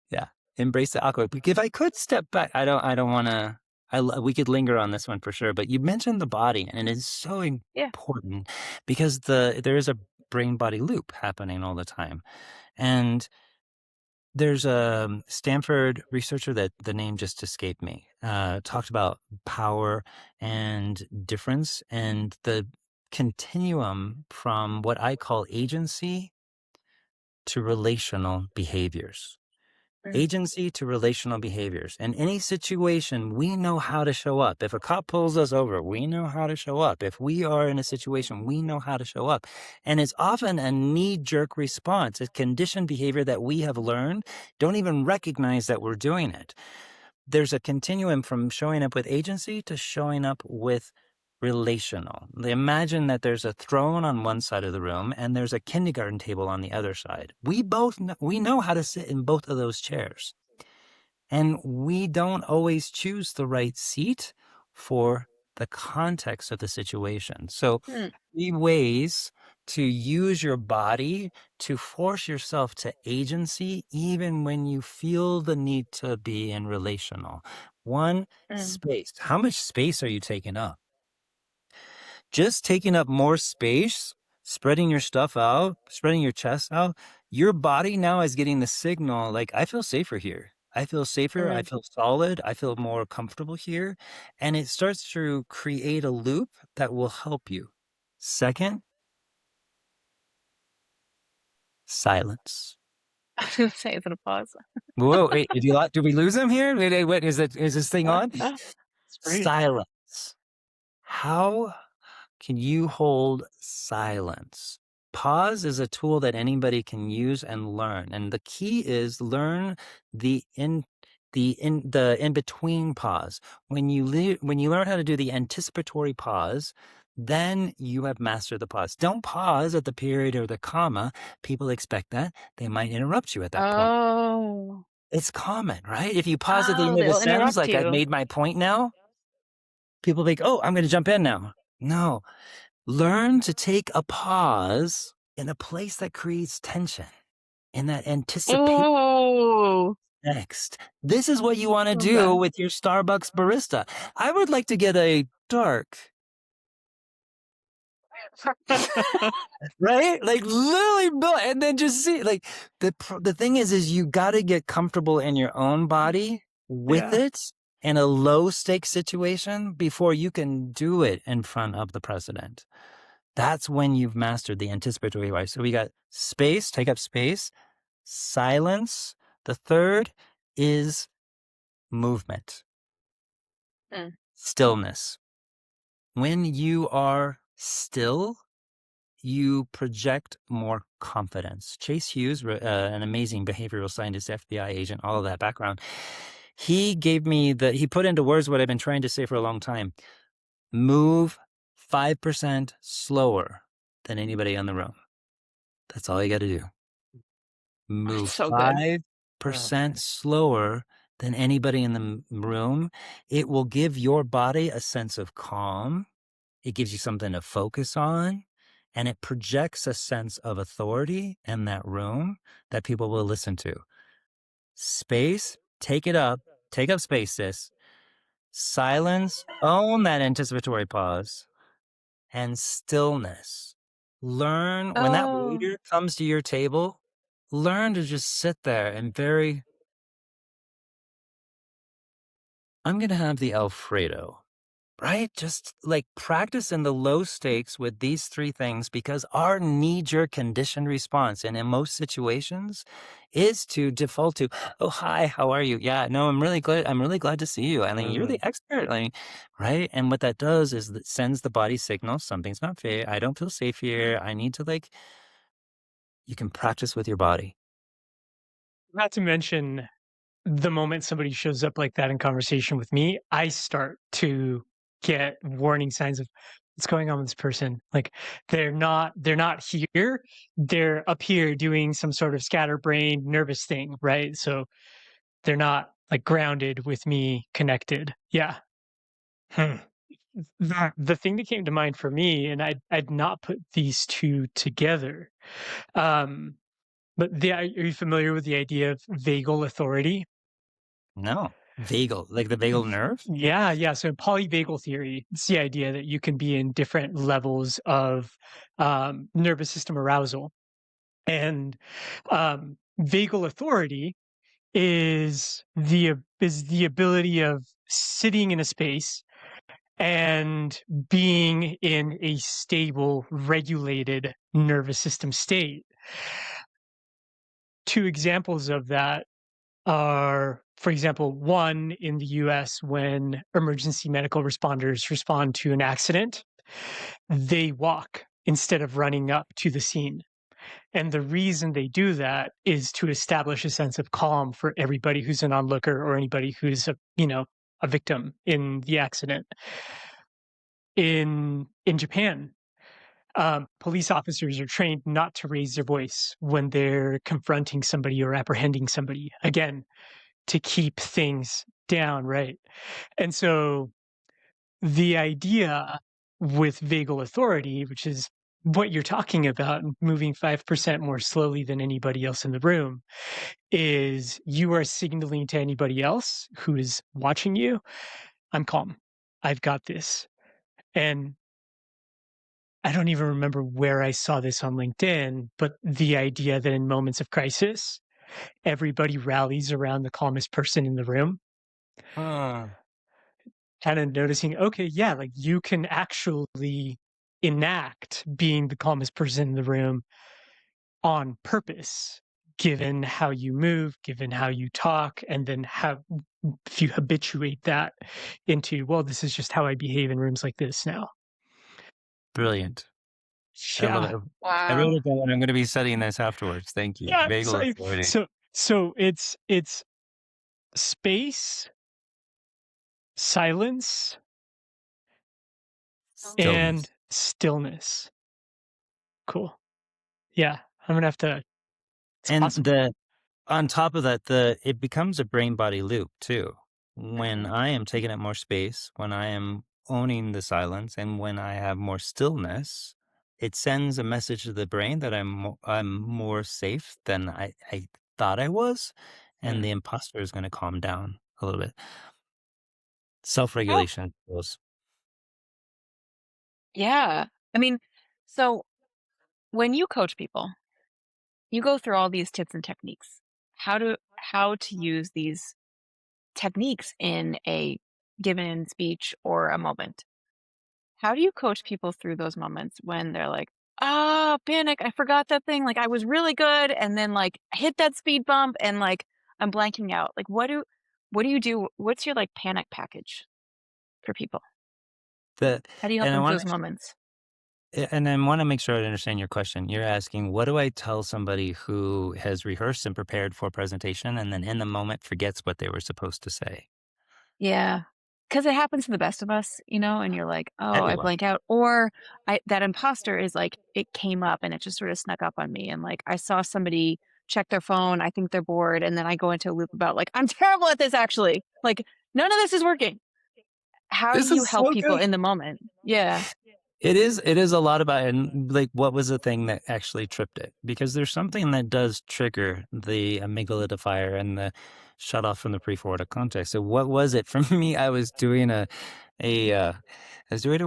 Yeah. Embrace the awkward. If I could step back, I don't want to, we could linger on this one for sure, but you mentioned the body, and it is so Yeah. important because there is a brain body loop happening all the time. And there's a Stanford researcher that the name just escaped me, talked about power and difference and the continuum from what I call agency to relational behaviors. Mm. Agency to relational behaviors. In any situation, we know how to show up. If a cop pulls us over, we know how to show up. If we are in a situation, we know how to show up. And it's often a knee-jerk response, a conditioned behavior that we have learned, don't even recognize that we're doing it. There's a continuum from showing up with agency to showing up with relational. Imagine that there's a throne on one side of the room and there's a kindergarten table on the other side. We know how to sit in both of those chairs. And we don't always choose the right seat for the context of the situation. So, Mm, 3 ways to use your body to force yourself to agency, even when you feel the need to be in relational. One, mm. space. How much space are you taking up? Just taking up more space, spreading your stuff out, spreading your chest out, your body now is getting the signal like, I feel safer here. I feel safer. I Mm. feel solid. I feel more comfortable here. And it starts to create a loop that will help you. Second, silence. I was gonna say, is it a pause? Whoa, wait, did we lose him here? Wait, is this thing on? It's great. Silence. How can you hold silence? Pause is a tool that anybody can use and learn. And the key is learn the in between pause. When you learn how to do the anticipatory pause, then you have mastered the pause. Don't pause at the period or the comma. People expect that. They might interrupt you at that point. Oh. It's common, right? If you pause at the Oh, end of a they'll sentence, interrupt like I've you. made my point now, people think, oh, I'm going to jump in now. No, learn to take a pause in a place that creates tension, in that anticipation. Oh, Next, this is what you want to love do that. with your Starbucks barista. I would like to get a dark, right? Like literally, and then just see. Like the thing is you got to get comfortable in your own body with Yeah. it in a low stakes situation before you can do it in front of the president. That's when you've mastered the anticipatory way. So we got space, take up space, silence. The third is movement, Mm. stillness. When you are still, you project more confidence. Chase Hughes, an amazing behavioral scientist, FBI agent, all of that background, he put into words what I've been trying to say for a long time. Move 5% slower than anybody in the room. That's all you got to do. Move So good. 5% slower than anybody in the room. It will give your body a sense of calm. It gives you something to focus on, and it projects a sense of authority in that room that people will listen to. Space, take up space, sis. Silence, own that anticipatory pause, and stillness. Learn when that Oh. waiter comes to your table, learn to just sit there and I'm going to have the Alfredo, right? Just like practice in the low stakes with these 3 things because our knee-jerk conditioned response and in most situations is to default to, oh, hi, how are you? Yeah, no, I'm really glad. I'm really glad to see you. I mean, you're the expert, like, right? And what that does is that sends the body signal, something's not fair. I don't feel safe here. I need to you can practice with your body. Not to mention the moment somebody shows up like that in conversation with me, I start to get warning signs of what's going on with this person. Like they're not here. They're up here doing some sort of scatterbrained nervous thing, right? So they're not like grounded with me connected. Yeah. Hmm. The thing that came to mind for me, and I'd not put these two together. Um, but are you familiar with the idea of vagal authority? No, vagal, like the vagal nerve. Yeah, yeah. So polyvagal theory, it's the idea that you can be in different levels of nervous system arousal. And vagal authority is the ability of sitting in a space and being in a stable, regulated nervous system state. Two examples of that are, for example, one in the US when emergency medical responders respond to an accident, they walk instead of running up to the scene. And the reason they do that is to establish a sense of calm for everybody who's an onlooker or anybody who's a victim in the accident. In Japan, police officers are trained not to raise their voice when they're confronting somebody or apprehending somebody. Again, to keep things down, right? And so the idea with vagal authority, which is what you're talking about, moving 5% more slowly than anybody else in the room, is you are signaling to anybody else who is watching you, I'm calm. I've got this. And I don't even remember where I saw this on LinkedIn, but the idea that in moments of crisis, everybody rallies around the calmest person in the room, Huh. kind of noticing, okay, yeah, like you can actually enact being the calmest person in the room on purpose, given how you move, given how you talk, and then how if you habituate that into, well, this is just how I behave in rooms like this now. Brilliant. I love Yeah. it. I Wow. wrote it down and I'm going to be studying this afterwards. Thank you. Yeah. Vagal authority. So it's space, silence, and Stillness. stillness. Cool. Yeah. I'm gonna have to. It's And awesome. on top of that, it becomes a brain body loop too. When Mhm. I am taking up more space, when I am owning the silence, and when I have more stillness, it sends a message to the brain that I'm more safe than I thought I was, and Mm. the imposter is going to calm down a little bit. How Self-regulation skills. yeah. I mean, so when you coach people, you go through all these tips and techniques. How to use these techniques in a given speech or a moment. How do you coach people through those moments when they're like, "Ah, panic, I forgot that thing, like, I was really good, and then, like, I hit that speed bump and, like, I'm blanking out." Like, what do you do? What's your, like, panic package for people? The How do you help and I them through want those moments? And I want to make sure I understand your question. You're asking, what do I tell somebody who has rehearsed and prepared for a presentation and then in the moment forgets what they were supposed to say? Yeah, because it happens to the best of us, and you're like, "Oh, I Everyone. blank out," or I that imposter is like, it came up and it just sort of snuck up on me, and, like, I saw somebody check their phone, I think they're bored, and then I go into a loop about, like, "I'm terrible at this, actually. Like, none of this is working." How do This you is help so people good. in the moment? Yeah. It is a lot about and like what was the thing that actually tripped it? Because there's something that does trigger the amygdala fire and the shut off from the prefrontal cortex. So what was it for me? A I was doing a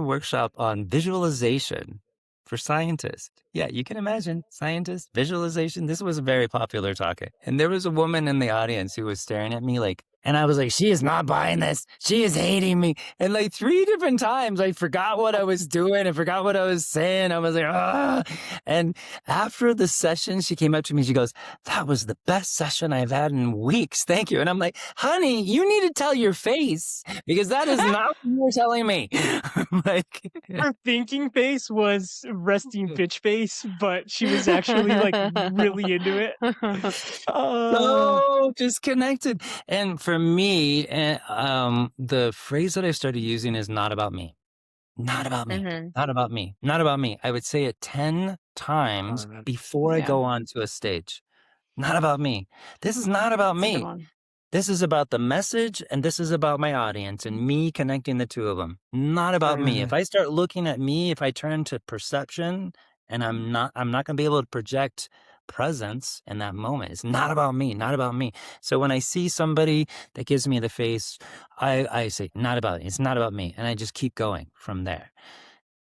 workshop on visualization for scientists. Yeah, you can imagine scientists, visualization. This was a very popular topic. And there was a woman in the audience who was staring at me like, and I was like, she is not buying this. She is hating me. And like three different times, I forgot what I was doing. I forgot what I was saying. I was like, ah. And after the session, she came up to me. She goes, that was the best session I've had in weeks. Thank you. And I'm like, honey, you need to tell your face because that is not what you're telling me. Like, Her thinking face was resting bitch face, but she was actually like really into it. Uh, so disconnected. And for me, the phrase that I started using is not about me. Not about me. Mhm. Not about me. Not about me. I would say it 10 times before I Yeah, go onto a stage. Not about me. This is not about that's a good me. one. This is about the message and this is about my audience and me connecting the two of them. Not about me. If mm, I start looking at me, if I turn to perception and I'm not going to be able to project presence in that moment. It's not about me, not about me. So when I see somebody that gives me the face, I say, not about it. It's not about me. And I just keep going from there.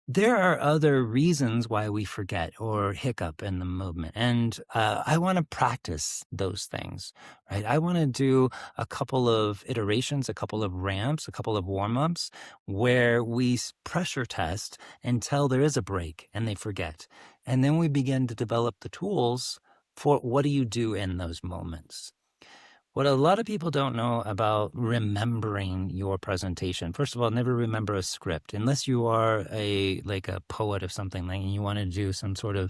There are other reasons why we forget or hiccup in the movement. And I want to practice those things, right? I want to do a couple of iterations, a couple of ramps, a couple of warm ups where we pressure test until there is a break and they forget. And then we begin to develop the tools for what do you do in those moments. What a lot of people don't know about remembering your presentation. First of all, never remember a script unless you are a poet of something like and you want to do some sort of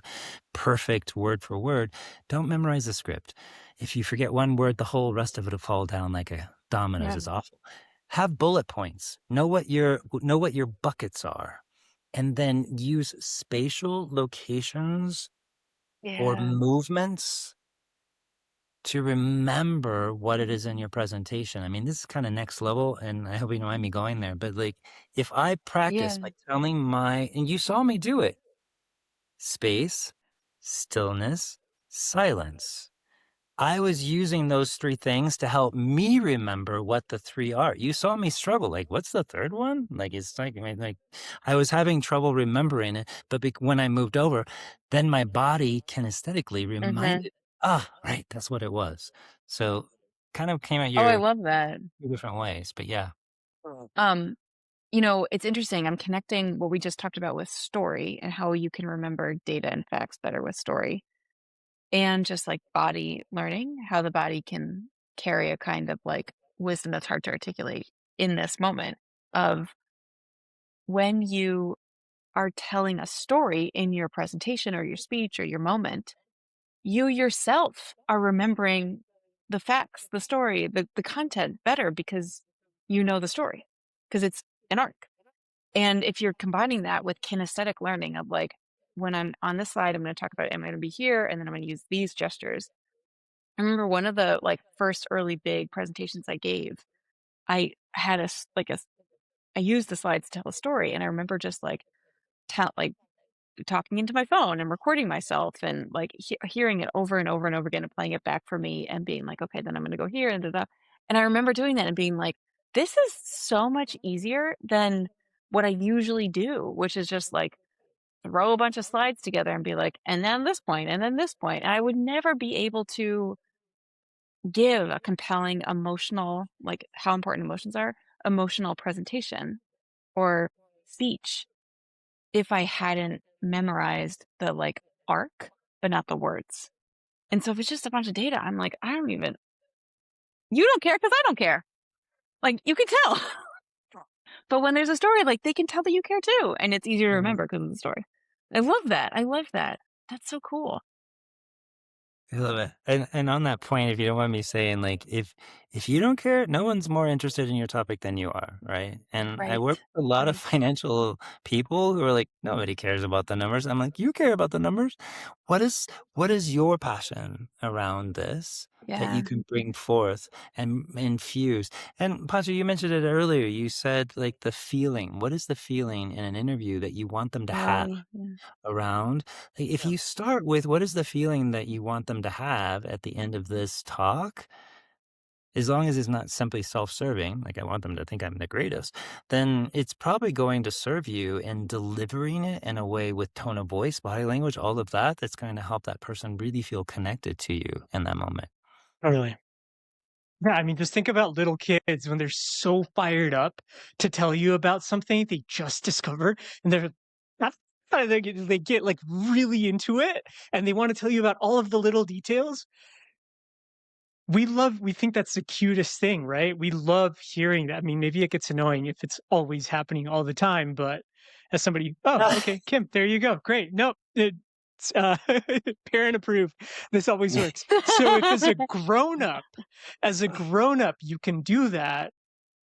perfect word for word. Don't memorize the script. If you forget one word, the whole rest of it will fall down like a dominoes. Yeah. It's awful. Have bullet points. Know what your buckets are, and then use spatial locations or Yeah. movements to remember what it is in your presentation. I mean, this is kind of next level, and I hope you don't mind me going there, but like if I practice Yeah. by telling and you saw me do it, space, stillness, silence. I was using those three things to help me remember what the three are. You saw me struggle. Like, what's the third one? Like, it's like I was having trouble remembering it. But when I moved over, then my body kinesthetically Hmm. reminded, right, that's what it was. So kind of came at Oh, I your love that. two different ways. But yeah. Um, it's interesting. I'm connecting what we just talked about with story and how you can remember data and facts better with story and just like body learning, how the body can carry a kind of like wisdom that's hard to articulate in this moment of when you are telling a story in your presentation or your speech or your moment, you yourself are remembering the facts, the story, the content better because you know the story, because it's an arc. And if you're combining that with kinesthetic learning of like, when I'm on this slide, I'm going to talk about, I'm going to be here, and then I'm going to use these gestures. I remember one of the like first early big presentations I gave, I had I used the slides to tell a story. And I remember just like talking into my phone and recording myself and like hearing it over and over and over again and playing it back for me and being like, okay, then I'm going to go here and da, da. And I remember doing that and being like, this is so much easier than what I usually do, which is just like throw a bunch of slides together and be like, and then this point, and then this point. And I would never be able to give a compelling emotional, like how important emotions are, emotional presentation or speech if I hadn't memorized the like arc, but not the words. And so if it's just a bunch of data, I'm like, you don't care because I don't care. Like you can tell. But when there's a story, like they can tell that you care too. And it's easier to Mhm. remember because of the story. I love that. I love that. That's so cool. I love it. And on that point, if you don't mind me saying, like, if you don't care, no one's more interested in your topic than you are, right? And I Right. work with a lot of Right. financial people who are like, nobody cares about the numbers. I'm like, you care about the numbers. What is your passion around this that you Yeah. can bring forth and infuse? And Pasha, you mentioned it earlier. You said like the feeling. What is the feeling in an interview that you want them to have Oh, yeah. around? Like, if Yeah. you start with what is the feeling that you want them to have at the end of this talk, as long as it's not simply self-serving, like I want them to think I'm the greatest, then it's probably going to serve you in delivering it in a way with tone of voice, body language, all of that, that's going to help that person really feel connected to you in that moment. Totally. Yeah, I mean, just think about little kids when they're so fired up to tell you about something they just discovered, and they're not they get like really into it, and they want to tell you about all of the little details. We think that's the cutest thing, right? We love hearing that. I mean, maybe it gets annoying if it's always happening all the time, but as somebody, oh, okay, Kim, there you go. Great. Nope. It's parent approved. This always works. So if as a grown up, you can do that,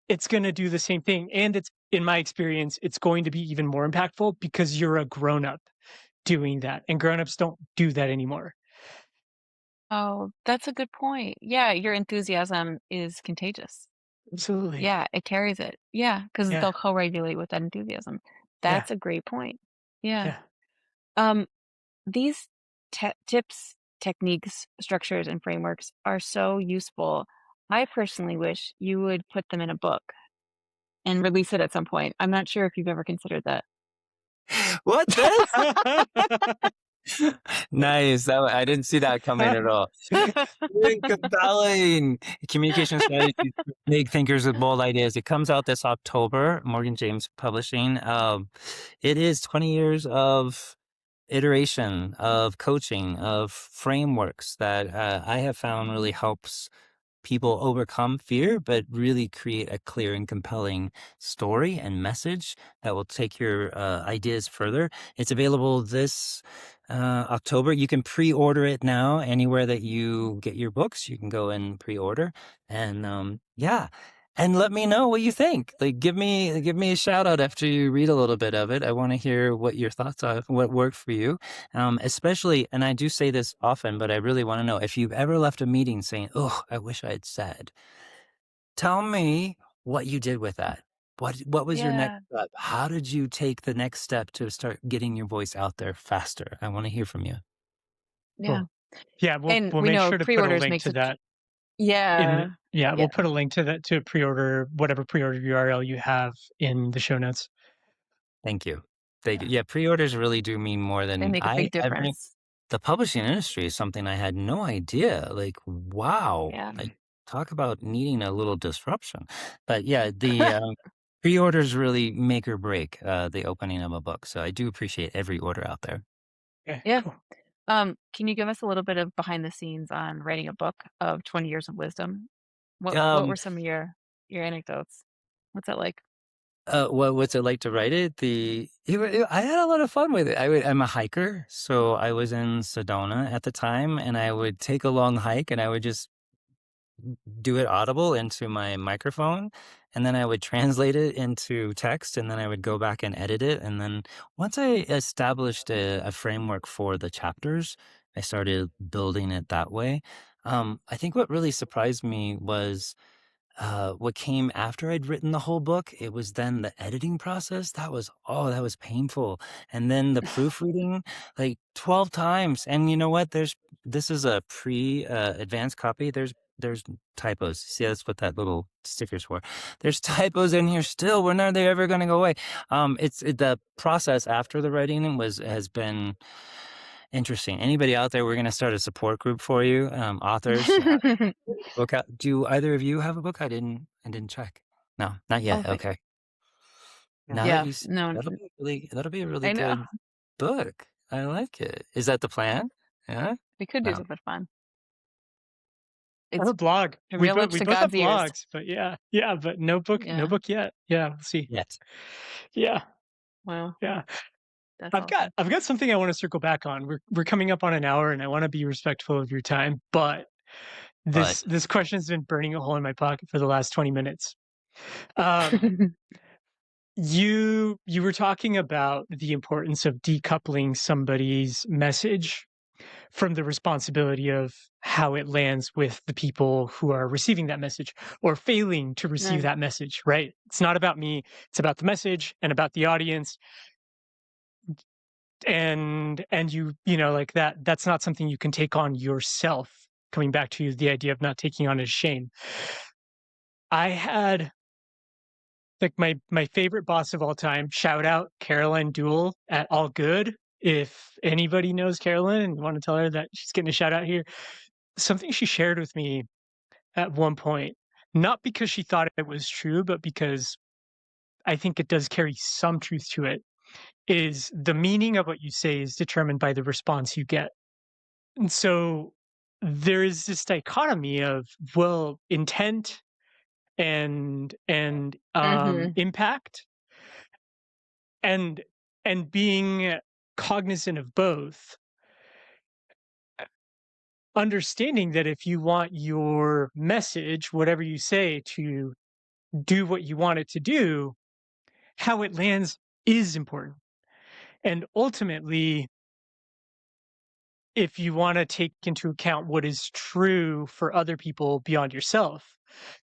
it's going to do the same thing. And it's, in my experience, it's going to be even more impactful because you're a grown up doing that. And grown ups don't do that anymore. Oh, that's a good point. Yeah, your enthusiasm is contagious. Absolutely. Yeah, it carries it. Yeah, because Yeah. they'll co-regulate with that enthusiasm. Yeah. That's a great point. Yeah. Yeah. Um, these tips, techniques, structures, and frameworks are so useful. I personally wish you would put them in a book and release it at some point. I'm not sure if you've ever considered that. What this? Nice. I didn't see that coming at all. Very compelling. Communication strategies for big thinkers with bold ideas. It comes out this October, Morgan James Publishing. It is 20 years of iteration, of coaching, of frameworks that I have found really helps people overcome fear, but really create a clear and compelling story and message that will take your ideas further. It's available this October. You can pre-order it now anywhere that you get your books. You can go and pre-order. And yeah. And let me know what you think. Like, give me a shout out after you read a little bit of it. I want to hear what your thoughts are, what worked for you. Especially, and I do say this often, but I really want to know if you've ever left a meeting saying, "Oh, I wish I had said." Tell me what you did with that. What was your next Yeah. step? How did you take the next step to start getting your voice out there faster? I want to hear from you. Yeah. Cool. Yeah, we'll And we'll we make know sure to put a pre-orders link makes to a that in yeah. yeah, Yeah. we'll put a link to that to pre-order whatever pre-order URL you have in the show notes. Thank you. They do. Yeah. Yeah, pre-orders really do mean more They than make a big I think. difference. The publishing industry is something I had no idea. Like, wow. Yeah. Like, talk about needing a little disruption. But yeah, the pre-orders really make or break the opening of a book. So I do appreciate every order out there. Okay, Yeah. cool. Can you give us a little bit of behind the scenes on writing a book of 20 years of wisdom? What Um, were some of your anecdotes? What's that like? what's it like to write it? I had a lot of fun with it. I'm a hiker, so I was in Sedona at the time, and I would take a long hike, and I would just do it audible into my microphone, and then I would translate it into text, and then I would go back and edit it. And then once I established a framework for the chapters, I started building it that way. I think what really surprised me was what came after I'd written the whole book. It was then the editing process. That was painful. And then the proofreading, like 12 times. And you know what? This is a advanced copy. There's typos. See, that's what that little sticker's for. There's typos in here still. When are they ever going to go away? The process after the writing has been interesting. Anybody out there, we're going to start a support group for you, authors. Book out. Do either of you have a book? I didn't check. No, not Oh, yet. Okay. Now that yeah. you s No, that'll be a really I know. good book. I like it. Is that the plan? Yeah? We could do No. something fun. I have It's a blog. from your lips We to both have God's ears. blogs, but yeah, but no Yeah. book yet. Yeah, we'll see. Yes. Yeah, Wow. yeah. That's awesome. I've got something I want to circle back on. We're coming up on an hour, and I want to be respectful of your time. But But this question's been burning a hole in my pocket for the last 20 minutes. Um, you were talking about the importance of decoupling somebody's message from the responsibility of how it lands with the people who are receiving that message or failing to receive Right. that message, right? It's not about me, it's about the message and about the audience. And you know, like that's not something you can take on yourself. Coming back to the idea of not taking on as shame. I had like my favorite boss of all time, shout out Caroline Duell at All Good. If anybody knows Carolyn and want to tell her that she's getting a shout out here, something she shared with me at one point, not because she thought it was true, but because I think it does carry some truth to it, is the meaning of what you say is determined by the response you get. And so there is this dichotomy of, well, intent and Mhm. impact and being cognizant of both, understanding that if you want your message, whatever you say, to do what you want it to do, how it lands is important. And ultimately, if you want to take into account what is true for other people beyond yourself,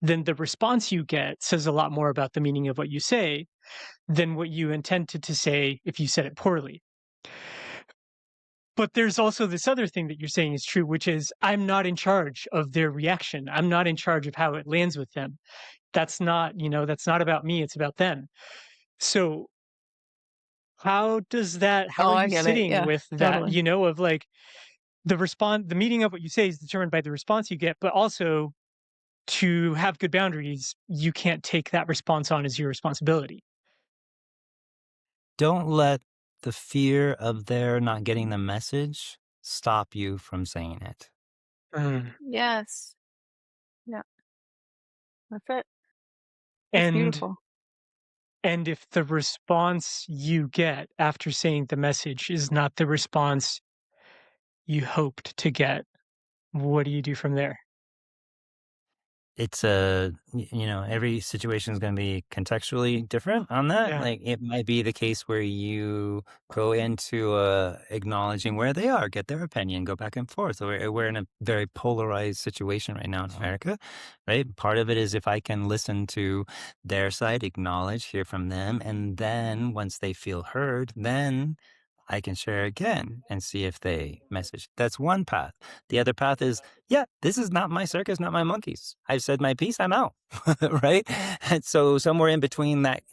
then the response you get says a lot more about the meaning of what you say than what you intended to say if you said it poorly. But there's also this other thing that you're saying is true, which is I'm not in charge of their reaction. I'm not in charge of how it lands with them. That's not, that's not about me. It's about them. So how Oh, are I you get it. sitting Yeah, with that, totally. of like the meaning of what you say is determined by the response you get, but also to have good boundaries, you can't take that response on as your responsibility. don't let the fear of their not getting the message stop you from saying it. Mm. Yes. Yeah, that's it. That's And beautiful. if the response you get after saying the message is not the response you hoped to get, what do you do from there? It's every situation is going to be contextually different on that. Yeah. Like it might be the case where you go into acknowledging where they are, get their opinion, go back and forth. So we're in a very polarized situation right now in America, right? Part of it is if I can listen to their side, acknowledge, hear from them, and then once they feel heard, then I can share again and see if they message. That's one path. The other path is, yeah, this is not my circus, not my monkeys. I've said my piece, I'm out, right? And so somewhere in between that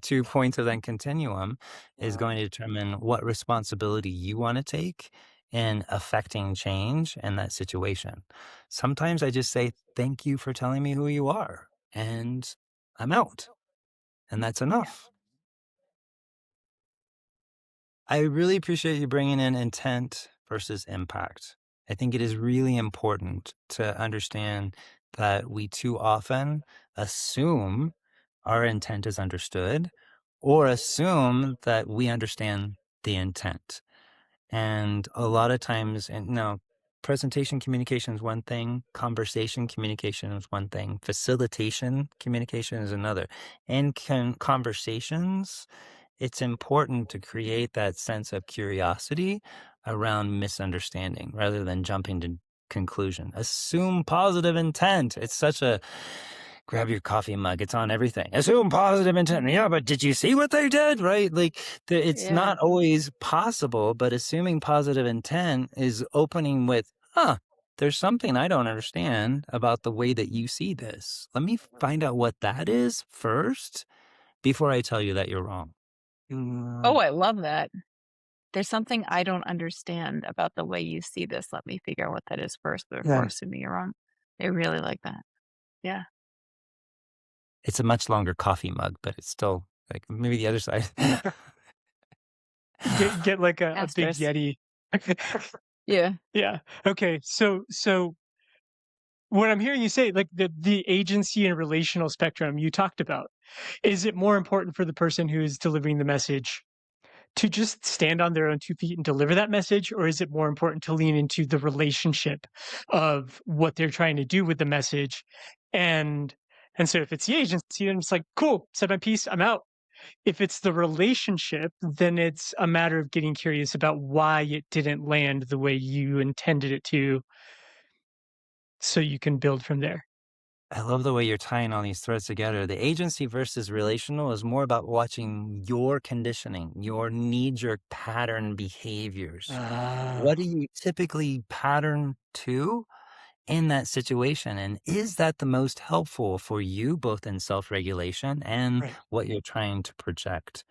2 points of that continuum is going to determine what responsibility you want to take in affecting change in that situation. Sometimes I just say, thank you for telling me who you are, and I'm out, and that's enough. I really appreciate you bringing in intent versus impact. I think it is really important to understand that we too often assume our intent is understood or assume that we understand the intent. And a lot of times, and now presentation communication is one thing, conversation communication is one thing, facilitation communication is another. In conversations, it's important to create that sense of curiosity around misunderstanding rather than jumping to conclusion. Assume positive intent. It's such a grab your coffee mug. It's on everything. Assume positive intent. Yeah, but did you see what they did? Right? Like it's Yeah. not always possible, but assuming positive intent is opening with, there's something I don't understand about the way that you see this. Let me find out what that is first before I tell you that you're wrong. Oh, I love that. There's something I don't understand about the way you see this. Let me figure out what that is first before Yeah. assuming you're wrong. I really like that. Yeah. It's a much longer coffee mug, but it's still like maybe the other side. Get like a big Asterisk. Yeti. Yeah. Yeah. Okay. So what I'm hearing you say, like the agency and relational spectrum you talked about, is it more important for the person who is delivering the message to just stand on their own 2 feet and deliver that message, or is it more important to lean into the relationship of what they're trying to do with the message? And and so if it's the agency, then it's like, cool, said my piece, I'm out. If it's the relationship, then it's a matter of getting curious about why it didn't land the way you intended it to, so you can build from there. I love the way you're tying all these threads together. The agency versus relational is more about watching your conditioning, your knee-jerk pattern behaviors. Ah, What do you typically pattern to in that situation? And is that the most helpful for you, both in self-regulation and right. what you're trying to project?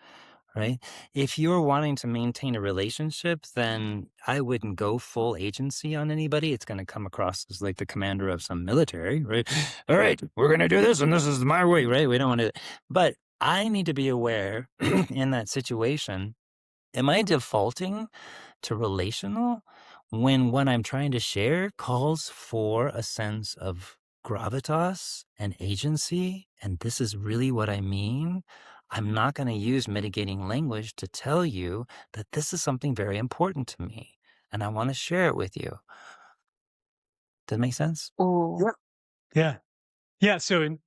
Right? If you're wanting to maintain a relationship, then I wouldn't go full agency on anybody. It's going to come across as like the commander of some military, right? All right, we're going to do this and this is my way, right? We don't want to, but I need to be aware in that situation. Am I defaulting to relational when what I'm trying to share calls for a sense of gravitas and agency? And this is really what I mean. I'm not going to use mitigating language to tell you that this is something very important to me and I want to share it with you. Does that make sense? Oh, Yeah. Yeah. Yeah. So in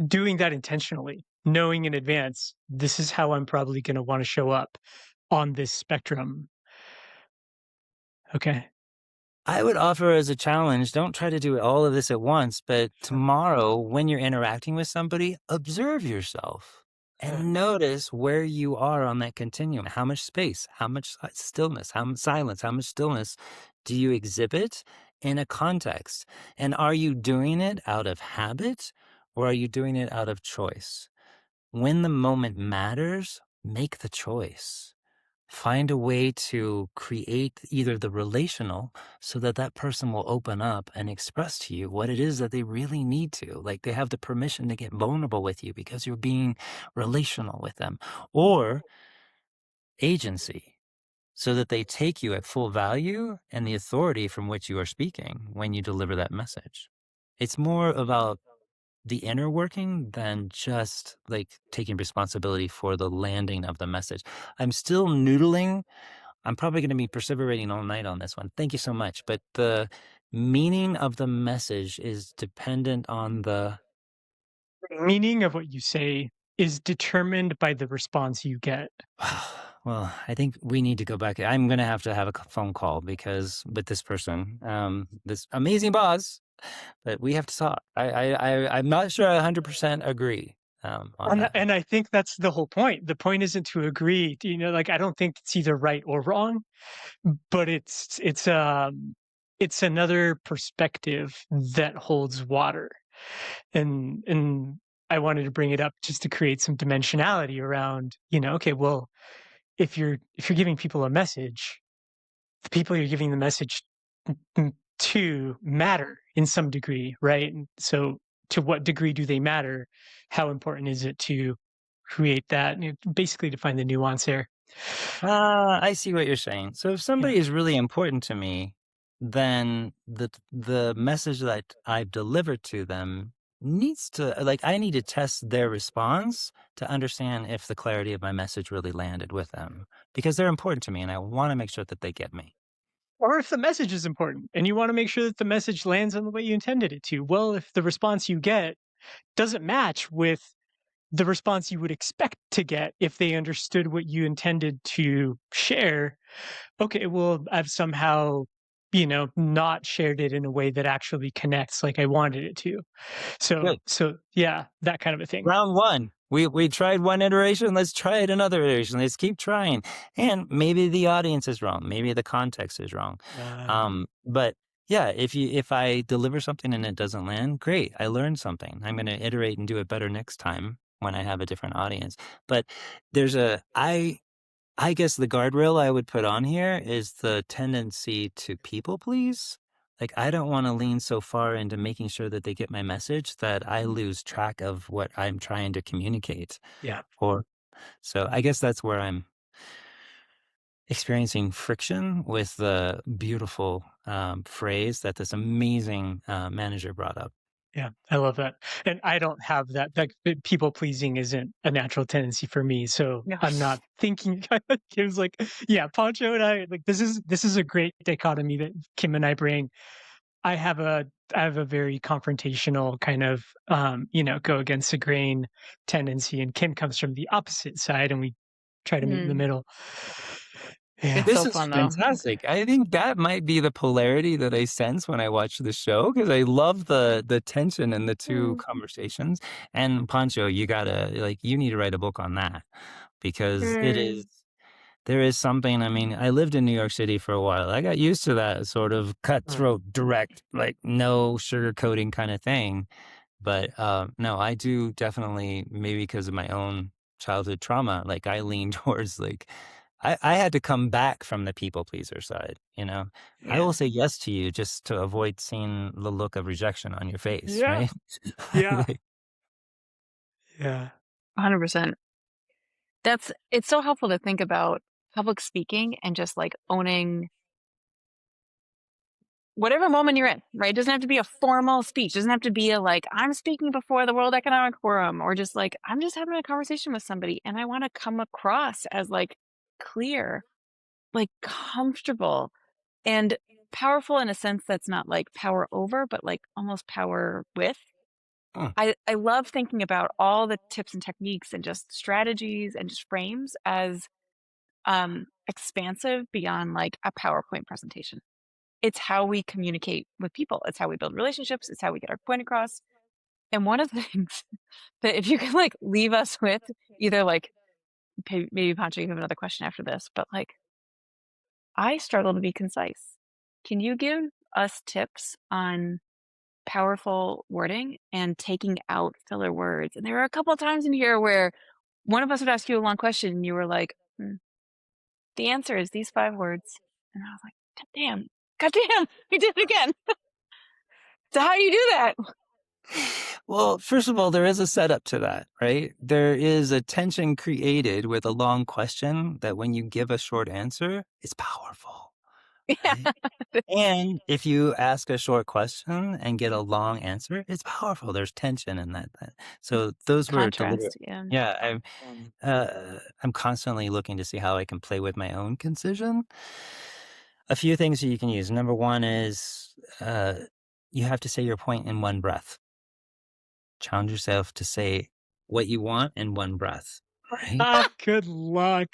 doing that intentionally, knowing in advance, this is how I'm probably going to want to show up on this spectrum. Okay. I would offer as a challenge, don't try to do all of this at once, but tomorrow when you're interacting with somebody, observe yourself and notice where you are on that continuum. How much space, how much stillness, how much silence, how much stillness do you exhibit in a context? And are you doing it out of habit or are you doing it out of choice? When the moment matters, make the choice. Find a way to create either the relational so that that person will open up and express to you what it is that they really need to. Like they have the permission to get vulnerable with you because you're being relational with them, or agency so that they take you at full value and the authority from which you are speaking when you deliver that message. It's more about the inner working than just like taking responsibility for the landing of the message. I'm still noodling. I'm probably going to be perseverating all night on this one. Thank you so much. But meaning of the message is dependent on the Meaning of what you say is determined by the response you get. well, I think we need to go back. I'm gonna have to have a phone call because with this person, this amazing boss, but we have to talk. I'm not sure I 100% agree on that. And I think that's the whole point. The point isn't to agree. Like I don't think it's either right or wrong, but it's another perspective that holds water. And I wanted to bring it up just to create some dimensionality around, okay, well, if you're giving people a message, the people you're giving the message to matter in some degree, right? And so to what degree do they matter? How important is it to create that? Basically to find the nuance there. I see what you're saying. So if Yeah. somebody is really important to me, then the message that I've delivered to them needs to like I need to test their response to understand if the clarity of my message really landed with them because they're important to me and I want to make sure that they get me. Or if the message is important and you want to make sure that the message lands in the way you intended it to. Well, if the response you get doesn't match with the response you would expect to get if they understood what you intended to share, okay, well, I've somehow, not shared it in a way that actually connects like I wanted it to. So, Good. so yeah, that kind of a thing. Round one. We tried one iteration. Let's try it another iteration. Let's keep trying. And maybe the audience is wrong. Maybe the context is wrong. Uh, But yeah, if I deliver something and it doesn't land, great. I learned something. I'm going to iterate and do it better next time when I have a different audience. But there's I guess the guardrail I would put on here is the tendency to people please. Like, I don't want to lean so far into making sure that they get my message that I lose track of what I'm trying to communicate. yeah. Or so I guess that's where I'm experiencing friction with the beautiful phrase that this amazing manager brought up. Yeah, I love that. And I don't have that. Like people pleasing isn't a natural tendency for me. So No. I'm not thinking it was like, yeah, Poncho and I like this is a great dichotomy that Kim and I bring. I have a very confrontational kind of go against the grain tendency. And Kim comes from the opposite side and we try to meet in the Mm, middle. Yeah. it's This so is fun though. fantastic. I think that might be the polarity that I sense when I watch the show because I love the tension in the two Mm. conversations. And Pancho, you gotta like you need to write a book on that because it is Mm. there is something. I mean, I lived in New York City for a while. I got used to that sort of cutthroat, direct, like no sugarcoating kind of thing. But no, I do definitely maybe because of my own childhood trauma, like I lean towards like I had to come back from the people pleaser side, you know? I Yeah. will say yes to you just to avoid seeing the look of rejection on your face, Yeah. right? Yeah. Like, Yeah. 100%. It's so helpful to think about public speaking and just like owning whatever moment you're in, right? It doesn't have to be a formal speech. It doesn't have to be a like, I'm speaking before the World Economic Forum or just like, I'm just having a conversation with somebody and I want to come across as like clear, like comfortable and powerful in a sense that's not like power over, but like almost power with. mm, I love thinking about all the tips and techniques and just strategies and just frames as expansive beyond like a PowerPoint presentation. It's how we communicate with people. It's how we build relationships. It's how we get our point across. And one of the things that if you can like leave us with either like maybe Pancho, you have another question after this, but like I struggle to be concise. Can you give us tips on powerful wording and taking out filler words? And there were a couple of times in here where one of us would ask you a long question and you were like, the answer is these 5 words. And I was like, God damn, we did it again. So how do you do that? well, first of all, there is a setup to that, right? There is a tension created with a long question that when you give a short answer, it's powerful, right? Yeah. And if you ask a short question and get a long answer, it's powerful. There's tension in that. So those were deliberate. Contrast, yeah. Yeah, I'm constantly looking to see how I can play with my own concision. A few things that you can use. Number one is you have to say your point in one breath. Challenge yourself to say what you want in one breath, right? Ah, good luck.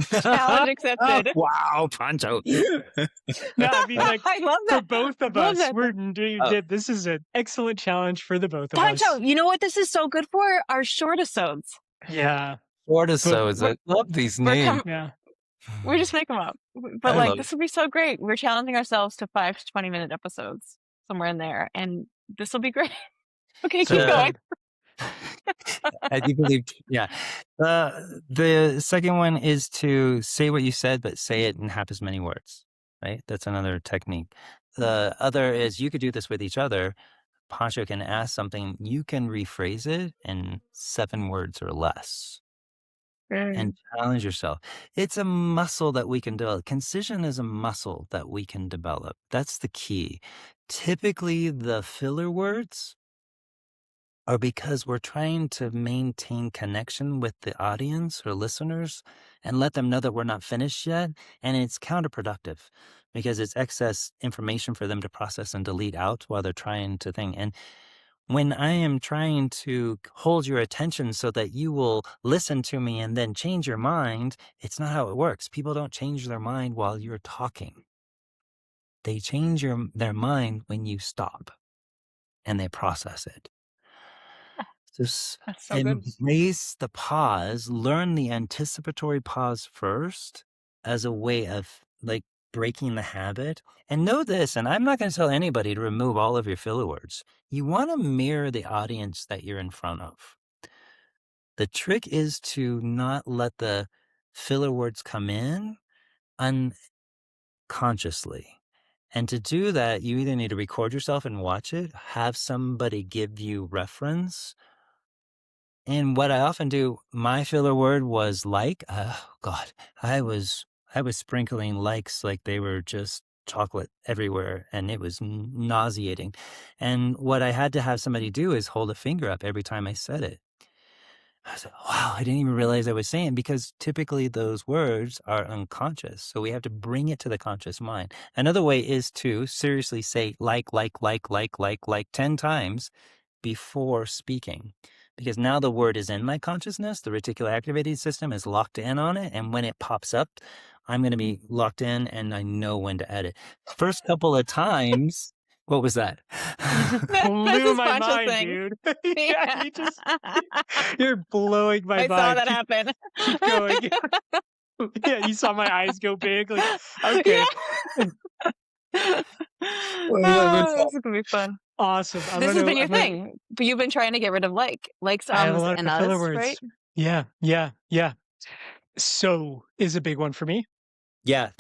Challenge accepted. Wow, Pancho. No, I mean, like, I love for that. both of Love us, that. Oh, this is an excellent challenge for the both of Poncho, us. you know what this is so good for? Our short episodes. Yeah, but Fortisodes. We're I love these we're names. yeah. we just make them up. But I like love this would be so great. We're challenging ourselves to 5 to 20 minute episodes somewhere in there, and this will be great. Okay, keep So The going. good. I do believe, yeah. The second one is to say what you said, but say it in half as many words, right? That's another technique. The other is you could do this with each other. Pancho can ask something, you can rephrase it in 7 words or less and challenge yourself. It's a muscle that we can develop. Concision is a muscle that we can develop. That's the key. Typically, the filler words are because we're trying to maintain connection with the audience or listeners and let them know that we're not finished yet. And it's counterproductive because it's excess information for them to process and delete out while they're trying to think. And when I am trying to hold your attention so that you will listen to me and then change your mind, it's not how it works. People don't change their mind while you're talking. They change their mind when you stop and they process it. Just That's so good. embrace the pause, learn the anticipatory pause first as a way of like breaking the habit. And know this, and I'm not going to tell anybody to remove all of your filler words. You want to mirror the audience that you're in front of. The trick is to not let the filler words come in unconsciously. And to do that, you either need to record yourself and watch it, have somebody give you reference. And what I often do, my filler word was like. Oh God, I was sprinkling likes like they were just chocolate everywhere, and it was nauseating. And what I had to have somebody do is hold a finger up every time I said it. I was like, wow, I didn't even realize I was saying because typically those words are unconscious. So we have to bring it to the conscious mind. Another way is to seriously say like 10 times before speaking. Because now the word is in my consciousness, the reticular activating system is locked in on it. And when it pops up, I'm going to be locked in and I know when to edit. First couple of times, what was that? This Blew is my Poncho's mind, thing. dude. Yeah. Yeah, you're blowing my I saw mind. that happen. Keep going. Yeah, you saw my eyes go big. Like, Yeah. okay, What's Oh, that? this is gonna be fun. awesome. This has been your thing, but you've been trying to get rid of likes, I have a lot and of filler us, words. right? Yeah, yeah, yeah. So is a big one for me. Yeah,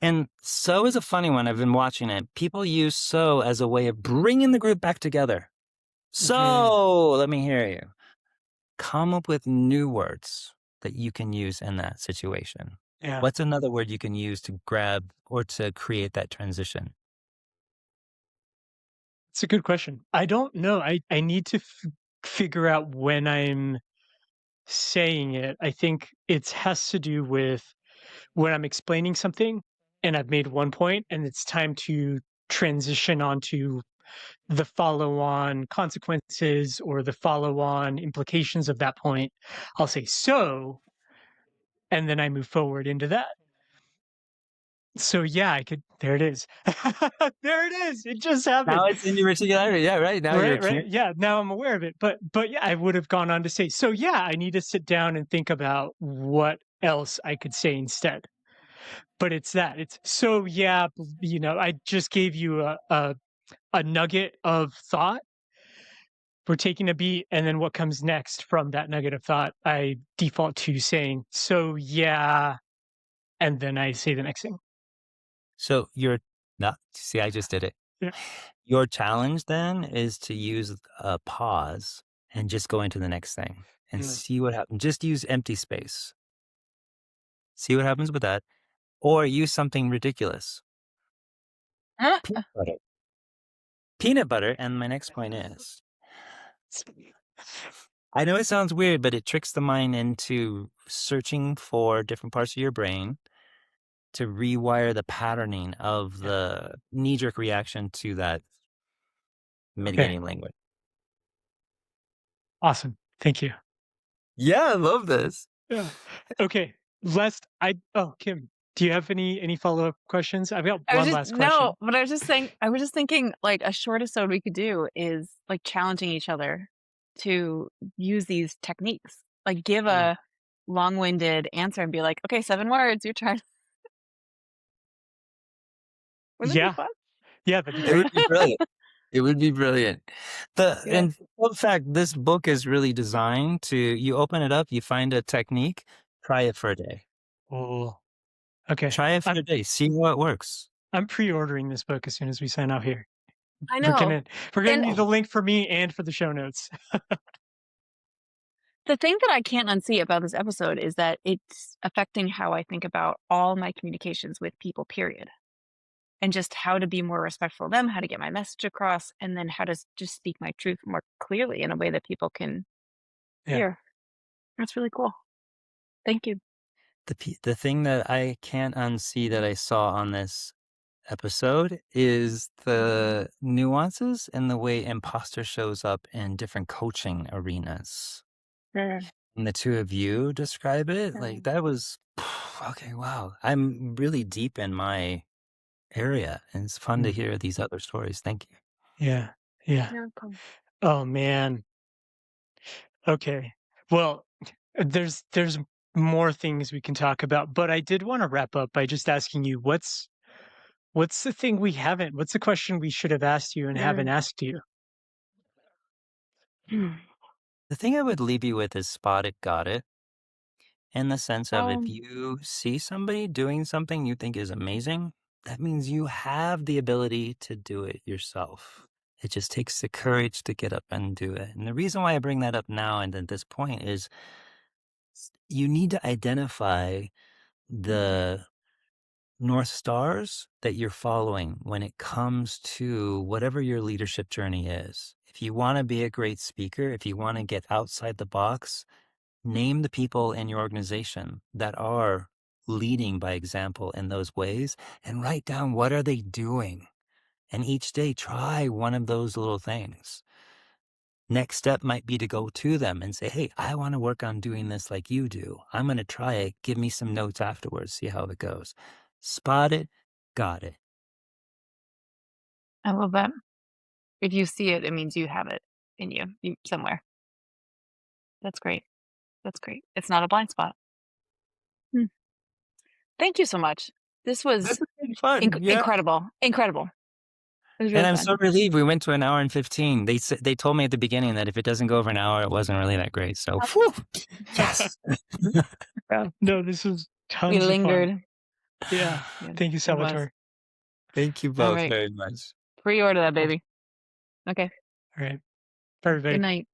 and so is a funny one. I've been watching it. People use so as a way of bringing the group back together. Mhm. So let me hear you. Come up with new words that you can use in that situation. Yeah, What's another word you can use to grab or to create that transition? it's a good question. I don't know. I need to figure out when I'm saying it. I think it has to do with when I'm explaining something and I've made one point and it's time to transition onto the follow on consequences or the follow on implications of that point. I'll say so, and then I move forward into that. So yeah, I could. There it is. There it is. It just Now happened. it's in your reticular. Yeah, right. Now you're Right, right. Yeah, now I'm aware of it. But yeah, I would have gone on to say, so yeah, I need to sit down and think about what else I could say instead. But it's that. It's so yeah, I just gave you a nugget of thought. We're taking a beat, and then what comes next from that nugget of thought, I default to saying, so yeah, and then I say the next thing. So you're not, see, I just did it. Yeah. Your challenge then is to use a pause and just go into the next thing and Mm. see what happens. Just use empty space. See what happens with that. Or use something ridiculous. Peanut butter. Peanut butter. And my next point is, I know it sounds weird, but it tricks the mind into searching for different parts of your brain to rewire the patterning of Yeah. the knee-jerk reaction to that Okay. mitigating language. Awesome. Thank you. Yeah, I love this. Yeah. Okay. Kim, do you have any follow-up questions? I've got I was one just last no, question. but I was just saying I was just thinking like a short episode we could do is like challenging each other to use these techniques. Like give Yeah. a long-winded answer and be like, okay, 7 words, your turn. Wouldn't that be Yeah. fun? Yeah, that'd be It would great. be brilliant. It would be brilliant. Yeah. And fun fact, this book is really designed to, you open it up, you find a technique, try it for a day. Oh, okay. Try it for a day. See what works. I'm pre-ordering this book as soon as we sign out here. I We're know. gonna we're gonna And need the link for me and for the show notes. the thing that I can't unsee about this episode is that it's affecting how I think about all my communications with people, period. And just how to be more respectful of them, how to get my message across, and then how to just speak my truth more clearly in a way that people can Yeah. hear. That's really cool. Thank you. The thing that I can't unsee that I saw on this episode is the nuances and the way imposter shows up in different coaching arenas. Mm, And the two of you describe it, like that was okay, wow. I'm really deep in my area, and it's fun to Mm. hear these other stories. Thank you. Yeah. Yeah. yeah, cool. Oh man. Okay. Well, there's more things we can talk about, but I did want to wrap up by just asking you what's the thing we haven't? What's the question we should have asked you and haven't asked you? Mm. The thing I would leave you with is spot it, got it. In the sense of if Um, you see somebody doing something you think is amazing, that means you have the ability to do it yourself. It just takes the courage to get up and do it. And the reason why I bring that up now and at this point is you need to identify the North Stars that you're following when it comes to whatever your leadership journey is. If you want to be a great speaker, if you want to get outside the box, name the people in your organization that are leading by example in those ways and write down what are they doing. And each day try one of those little things. Next step might be to go to them and say, hey, I want to work on doing this like you do. I'm going to try it. Give me some notes afterwards, see how it goes. Spot it, got it. I love that. If you see it, it means you have it in you somewhere. That's great. That's great. It's not a blind spot. Hmm. Thank you so much. This was This has been fun. Yeah. incredible. Incredible. It was And really I'm fun. so relieved we went to an hour and 15. They told me at the beginning that if it doesn't go over an hour, it wasn't really that great. So, whew, yes. Yeah. No, this was We tons of fun. lingered. Yeah. Yeah, Thank you, it was. Salvatore. Thank you All both right. very much. Pre-order that baby. Okay. All right. Bye, Good everybody. night.